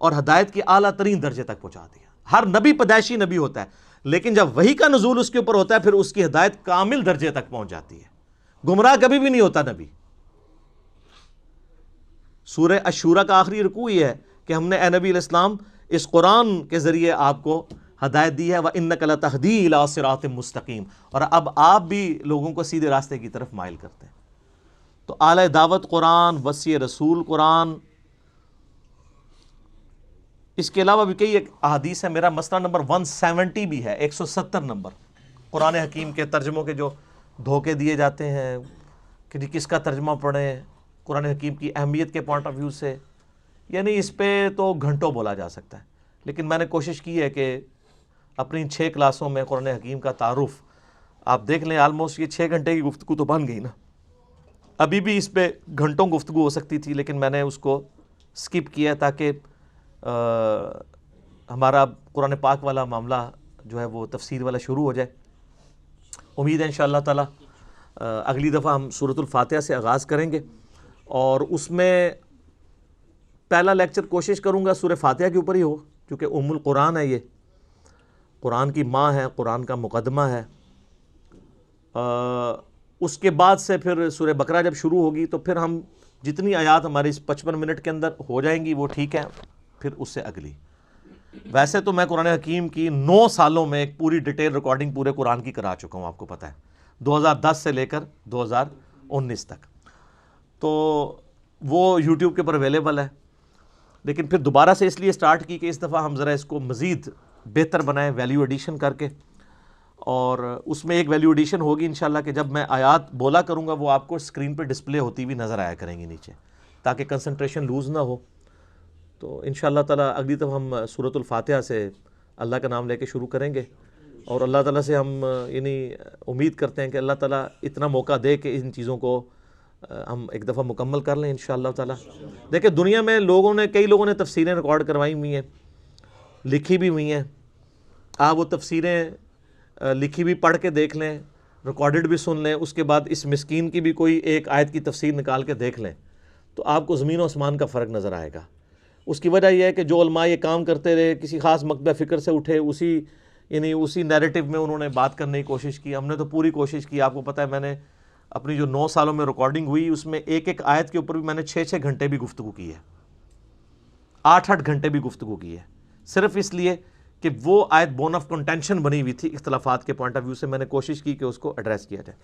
اور ہدایت کی اعلیٰ ترین درجے تک پہنچا دیا۔ ہر نبی پیدائشی نبی ہوتا ہے، لیکن جب وحی کا نزول اس کے اوپر ہوتا ہے پھر اس کی ہدایت کامل درجے تک پہنچ جاتی ہے، گمراہ کبھی بھی نہیں ہوتا نبی۔ سورہ الشورى کا آخری رکوع یہ ہے کہ ہم نے اے نبی علیہ السلام اس قرآن کے ذریعے آپ کو ہدایت دی ہے، وَإِنَّكَ لَتَهْدِي إِلَىٰ صِرَاطٍ مُسْتَقِيمٍ، اور اب آپ بھی لوگوں کو سیدھے راستے کی طرف مائل کرتے ہیں۔ تو اعلی دعوت قرآن، وصی رسول قرآن، اس کے علاوہ بھی کئی ایک احادیث ہیں۔ میرا مسئلہ نمبر 170 بھی ہے، 170 نمبر، قرآن حکیم کے ترجموں کے جو دھوکے دیے جاتے ہیں کہ کس کا ترجمہ پڑھیں قرآن حکیم کی اہمیت کے پوائنٹ آف ویو سے، یعنی اس پہ تو گھنٹوں بولا جا سکتا ہے، لیکن میں نے کوشش کی ہے کہ اپنی 6 کلاسوں میں قرآن حکیم کا تعارف آپ دیکھ لیں، آلموسٹ یہ 6 گھنٹے کی گفتگو تو بن گئی نا۔ ابھی بھی اس پہ گھنٹوں گفتگو ہو سکتی تھی، لیکن میں نے اس کو سکپ کیا تاکہ ہمارا قرآن پاک والا معاملہ جو ہے وہ تفسیر والا شروع ہو جائے۔ امید ہے انشاءاللہ تعالی اگلی دفعہ ہم سورۃ الفاتحہ سے آغاز کریں گے، اور اس میں پہلا لیکچر کوشش کروں گا سورہ فاتحہ کے اوپر ہی ہو، کیونکہ ام القرآن ہے، یہ قرآن کی ماں ہے، قرآن کا مقدمہ ہے۔ اس کے بعد سے پھر سورہ بقرہ جب شروع ہوگی تو پھر ہم جتنی آیات ہماری اس 55 منٹ کے اندر ہو جائیں گی وہ ٹھیک ہے، پھر اس سے اگلی۔ ویسے تو میں قرآن حکیم کی 9 سالوں میں ایک پوری ڈیٹیل ریکارڈنگ پورے قرآن کی کرا چکا ہوں، آپ کو پتہ ہے، 2010 سے لے کر 2019 تک، تو وہ یوٹیوب کے اوپر اویلیبل ہے۔ لیکن پھر دوبارہ سے اس لیے سٹارٹ کی کہ اس دفعہ ہم ذرا اس کو مزید بہتر بنائیں ویلیو ایڈیشن کر کے، اور اس میں ایک ویلیو ایڈیشن ہوگی انشاءاللہ کہ جب میں آیات بولا کروں گا وہ آپ کو اسکرین پہ ڈسپلے ہوتی ہوئی نظر آیا کریں گی نیچے، تاکہ کنسنٹریشن لوز نہ ہو۔ تو انشاءاللہ تعالیٰ اگلی دفعہ ہم سورۃ الفاتحہ سے اللہ کا نام لے کے شروع کریں گے، اور اللہ تعالیٰ سے ہم یعنی امید کرتے ہیں کہ اللہ تعالیٰ اتنا موقع دے کہ ان چیزوں کو ہم ایک دفعہ مکمل کر لیں انشاءاللہ تعالیٰ۔ دیکھیں دنیا میں کئی لوگوں نے تفسیریں ریکارڈ کروائی ہوئی ہیں، لکھی بھی ہوئی ہیں، آپ وہ تفسیریں لکھی بھی پڑھ کے دیکھ لیں، ریکارڈڈ بھی سن لیں، اس کے بعد اس مسکین کی بھی کوئی ایک آیت کی تفسیر نکال کے دیکھ لیں، تو آپ کو زمین و آسمان کا فرق نظر آئے گا۔ اس کی وجہ یہ ہے کہ جو علماء یہ کام کرتے رہے، کسی خاص مکتبہ فکر سے اٹھے، اسی نیریٹو میں انہوں نے بات کرنے کی کوشش کی۔ ہم نے تو پوری کوشش کی، آپ کو پتہ ہے میں نے اپنی جو 9 سالوں میں ریکارڈنگ ہوئی اس میں ایک آیت کے اوپر بھی میں نے 6 گھنٹے بھی گفتگو کی ہے، 8 گھنٹے بھی گفتگو کی ہے، صرف اس لیے کہ وہ آیت بون آف کنٹینشن بنی ہوئی تھی، اختلافات کے پوائنٹ آف ویو سے میں نے کوشش کی کہ اس کو ایڈریس کیا جائے۔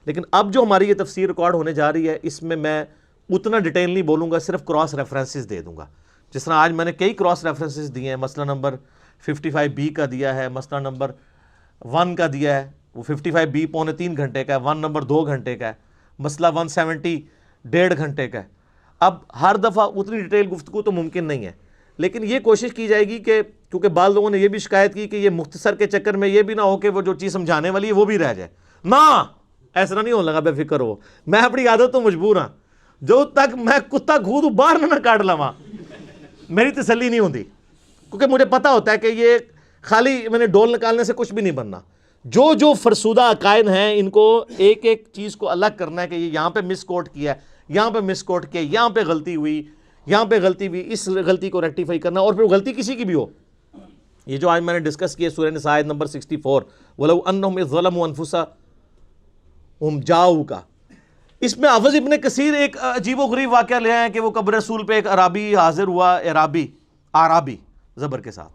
لیکن اب جو ہماری یہ تفسیر ریکارڈ ہونے جا رہی ہے اس میں میں اتنا ڈیٹیل نہیں بولوں گا، صرف کراس ریفرنسز دے دوں گا۔ جس طرح آج میں نے کئی کراس ریفرنسز دیے ہیں، مسئلہ نمبر 55B کا دیا ہے، مسئلہ نمبر 1 کا دیا ہے، وہ 55B 2.25 گھنٹے کا ہے، 1 نمبر 2 گھنٹے کا ہے، مسئلہ 170 1.5 گھنٹے کا ہے۔ اب ہر دفعہ اتنی ڈیٹیل گفتگو تو ممکن نہیں ہے، لیکن یہ کوشش کی جائے گی کہ کیونکہ بعض لوگوں نے یہ بھی شکایت کی کہ یہ مختصر کے چکر میں یہ بھی نہ ہو کہ وہ جو چیز سمجھانے والی ہے وہ بھی رہ جائے، نہ ایسا نہیں ہونے لگا، بے فکر ہو، میں اپنی عادت تو مجبور ہاں، جو تک میں کتا گھودوں باہر نہ کاٹ لواں میری تسلی نہیں ہوتی، کیونکہ مجھے پتہ ہوتا ہے کہ یہ خالی میں نے ڈول نکالنے سے کچھ بھی نہیں بننا۔ جو فرسودہ عقائد ہیں ان کو ایک ایک چیز کو الگ کرنا ہے کہ یہ یہاں پہ مس کوٹ کیا ہے، یہاں پہ مس کوٹ کیا، یہاں پہ غلطی ہوئی، یہاں پہ غلطی ہوئی، اس غلطی کو ریکٹیفائی کرنا، اور پھر غلطی کسی کی بھی ہو۔ یہ جو آج میں نے ڈسکس کیا سورہ نساء آیت نمبر 64 وَلَوْ أَنَّهُمْ إِذْ ظَلَمُوا أَنفُسَهُمْ جَاءُوكَ، اس میں حافظ ابن کثیر ایک عجیب و غریب واقعہ لے آئے ہیں کہ وہ قبر رسول پہ ایک عرابی حاضر ہوا، عرابی زبر کے ساتھ،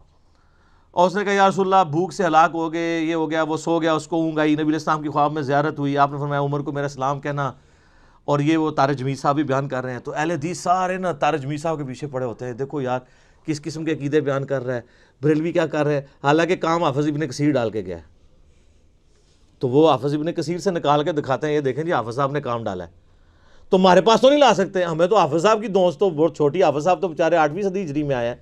اور اس نے کہا یا رسول اللہ بھوک سے ہلاک ہو گئے، یہ ہو گیا وہ سو گیا، اس کو اونگ آئی، نبی علیہ السلام کی خواب میں زیارت ہوئی، آپ نے فرمایا عمر کو میرا سلام کہنا، اور یہ وہ طارق جمیل صاحب بھی بیان کر رہے ہیں۔ تو اہل حدیث سارے نا طارق جمیل صاحب کے پیچھے پڑے ہوتے ہیں، دیکھو یار کس قسم کے عقیدے بیان کر رہا ہے، بریلوی کیا کر رہے ہیں، حالانکہ کام حافظ ابن کثیر ڈال کے گیا ہے۔ تو وہ حافظ ابن کثیر سے نکال کے دکھاتے ہیں، یہ دیکھیں جی حافظ صاحب نے کام ڈالا ہے، تو ہمارے پاس تو نہیں لا سکتے، ہمیں تو حافظ صاحب کی دونس تو بہت چھوٹی، حافظ صاحب تو بیچارے 8ویں صدی ہجری میں آیا ہے،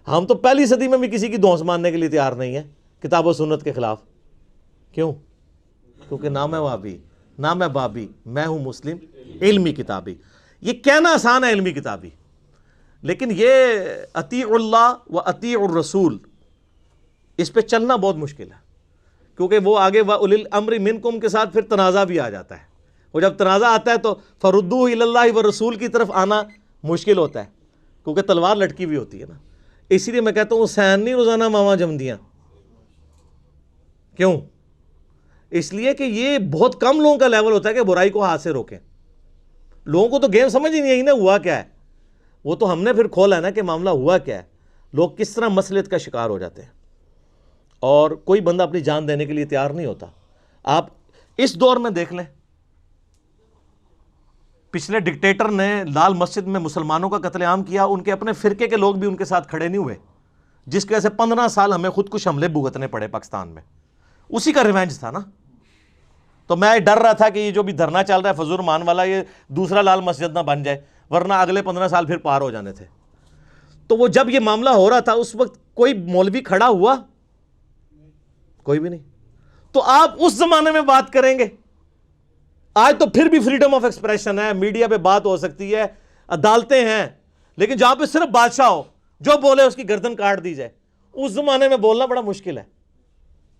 ہم تو پہلی صدی میں بھی کسی کی دونس ماننے کے لیے تیار نہیں ہیں کتاب و سنت کے خلاف۔ کیوں؟ کیونکہ نام ہے وابی، نام ہے بابی، میں ہوں مسلم علمی کتابی۔ یہ کہنا آسان ہے علمی کتابی، لیکن یہ اطیع اللہ و اطیع الرسول، اس پہ چلنا بہت مشکل ہے، کیونکہ وہ آگے وَأُولِي الْأَمْرِ مِنْكُمْ کے ساتھ پھر تنازع بھی آ جاتا ہے. وہ جب تنازع آتا ہے تو فَرُدُّوهُ إِلَى اللَّهِ وَالرَّسُولِ کی طرف آنا مشکل ہوتا ہے, کیونکہ تلوار لٹکی ہوئی ہوتی ہے نا. اسی لیے میں کہتا ہوں حسین نہیں روزانہ ماما جمدیاں. کیوں؟ اس لیے کہ یہ بہت کم لوگوں کا لیول ہوتا ہے کہ برائی کو ہاتھ سے روکیں. لوگوں کو تو گیم سمجھ ہی نہیں آئی نا ہوا کیا ہے. وہ تو ہم نے پھر کھولا ہے نا کہ معاملہ ہوا کیا ہے, لوگ کس طرح مصلحت کا شکار ہو جاتے ہیں, اور کوئی بندہ اپنی جان دینے کے لیے تیار نہیں ہوتا. آپ اس دور میں دیکھ لیں, پچھلے ڈکٹیٹر نے لال مسجد میں مسلمانوں کا قتل عام کیا, ان کے اپنے فرقے کے لوگ بھی ان کے ساتھ کھڑے نہیں ہوئے, جس کی وجہ سے 15 سال ہمیں خودکش حملے بھگتنے پڑے پاکستان میں. اسی کا ریونج تھا نا. تو میں ڈر رہا تھا کہ یہ جو بھی دھرنا چل رہا ہے فضول مان والا, یہ دوسرا لال مسجد نہ بن جائے, ورنہ اگلے 15 سال پھر پار ہو جانے تھے. تو وہ جب یہ معاملہ ہو رہا تھا اس وقت کوئی مولوی کھڑا ہوا؟ کوئی بھی نہیں. تو آپ اس زمانے میں بات کریں گے. آج تو پھر بھی فریڈم آف ایکسپریشن ہے, میڈیا پہ بات ہو سکتی ہے, عدالتیں ہیں, لیکن جہاں پہ صرف بادشاہ ہو, جو بولے اس کی گردن کاٹ دی جائے, اس زمانے میں بولنا بڑا مشکل ہے.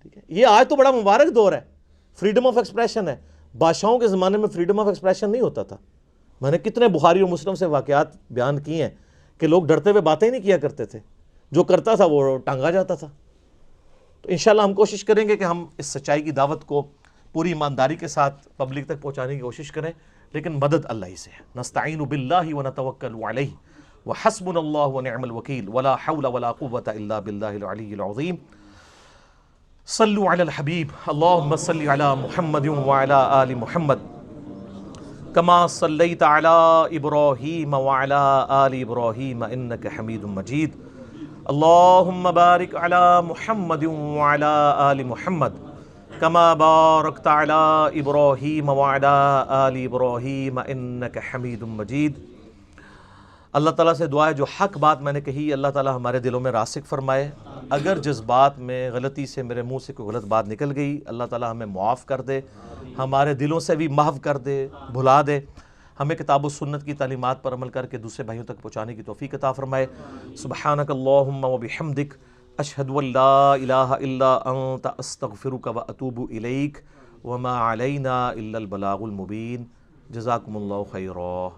ٹھیک ہے, یہ آج تو بڑا مبارک دور ہے, فریڈم آف ایکسپریشن ہے. بادشاہوں کے زمانے میں فریڈم آف ایکسپریشن نہیں ہوتا تھا. میں نے کتنے بخاری اور مسلم سے واقعات بیان کیے ہیں کہ لوگ ڈرتے ہوئے باتیں ہی نہیں کیا کرتے تھے, جو کرتا تھا وہ ٹانگا جاتا تھا. تو انشاءاللہ ہم کوشش کریں گے کہ ہم اس سچائی کی دعوت کو پوری ایمانداری کے ساتھ پبلک تک پہنچانے کی کوشش کریں, لیکن مدد اللہ ہی سے ہے. نستعین باللہ ونتوکل علیہ وحسبنا اللہ ونعم الوکیل ولا حول ولا قوة الا باللہ العلی العظیم. صلوا علی الحبیب اللہم صلی علی محمد وعلی آل محمد کما صلیت علی ابراہیم وعلی آل ابراہیم انک حمید مجید. اللہم بارک علی محمد وعلی آل محمد کما بارکت علی ابراہیم وعلی آل ابراہیم انک حمید مجید. اللہ تعالیٰ سے دعا ہے جو حق بات میں نے کہی اللہ تعالیٰ ہمارے دلوں میں راسخ فرمائے. اگر جس بات میں غلطی سے میرے منہ سے کوئی غلط بات نکل گئی اللہ تعالیٰ ہمیں معاف کر دے, ہمارے دلوں سے بھی محو کر دے, بھلا دے. ہمیں کتاب و سنت کی تعلیمات پر عمل کر کے دوسرے بھائیوں تک پہنچانے کی توفیق عطا فرمائے. سبحانک اللہم و بحمدک اشہد ان لا الہ الا انت استغفرک و اتوب الیک وما علینا الا البلاغ المبین. جزاکم اللہ خیرا.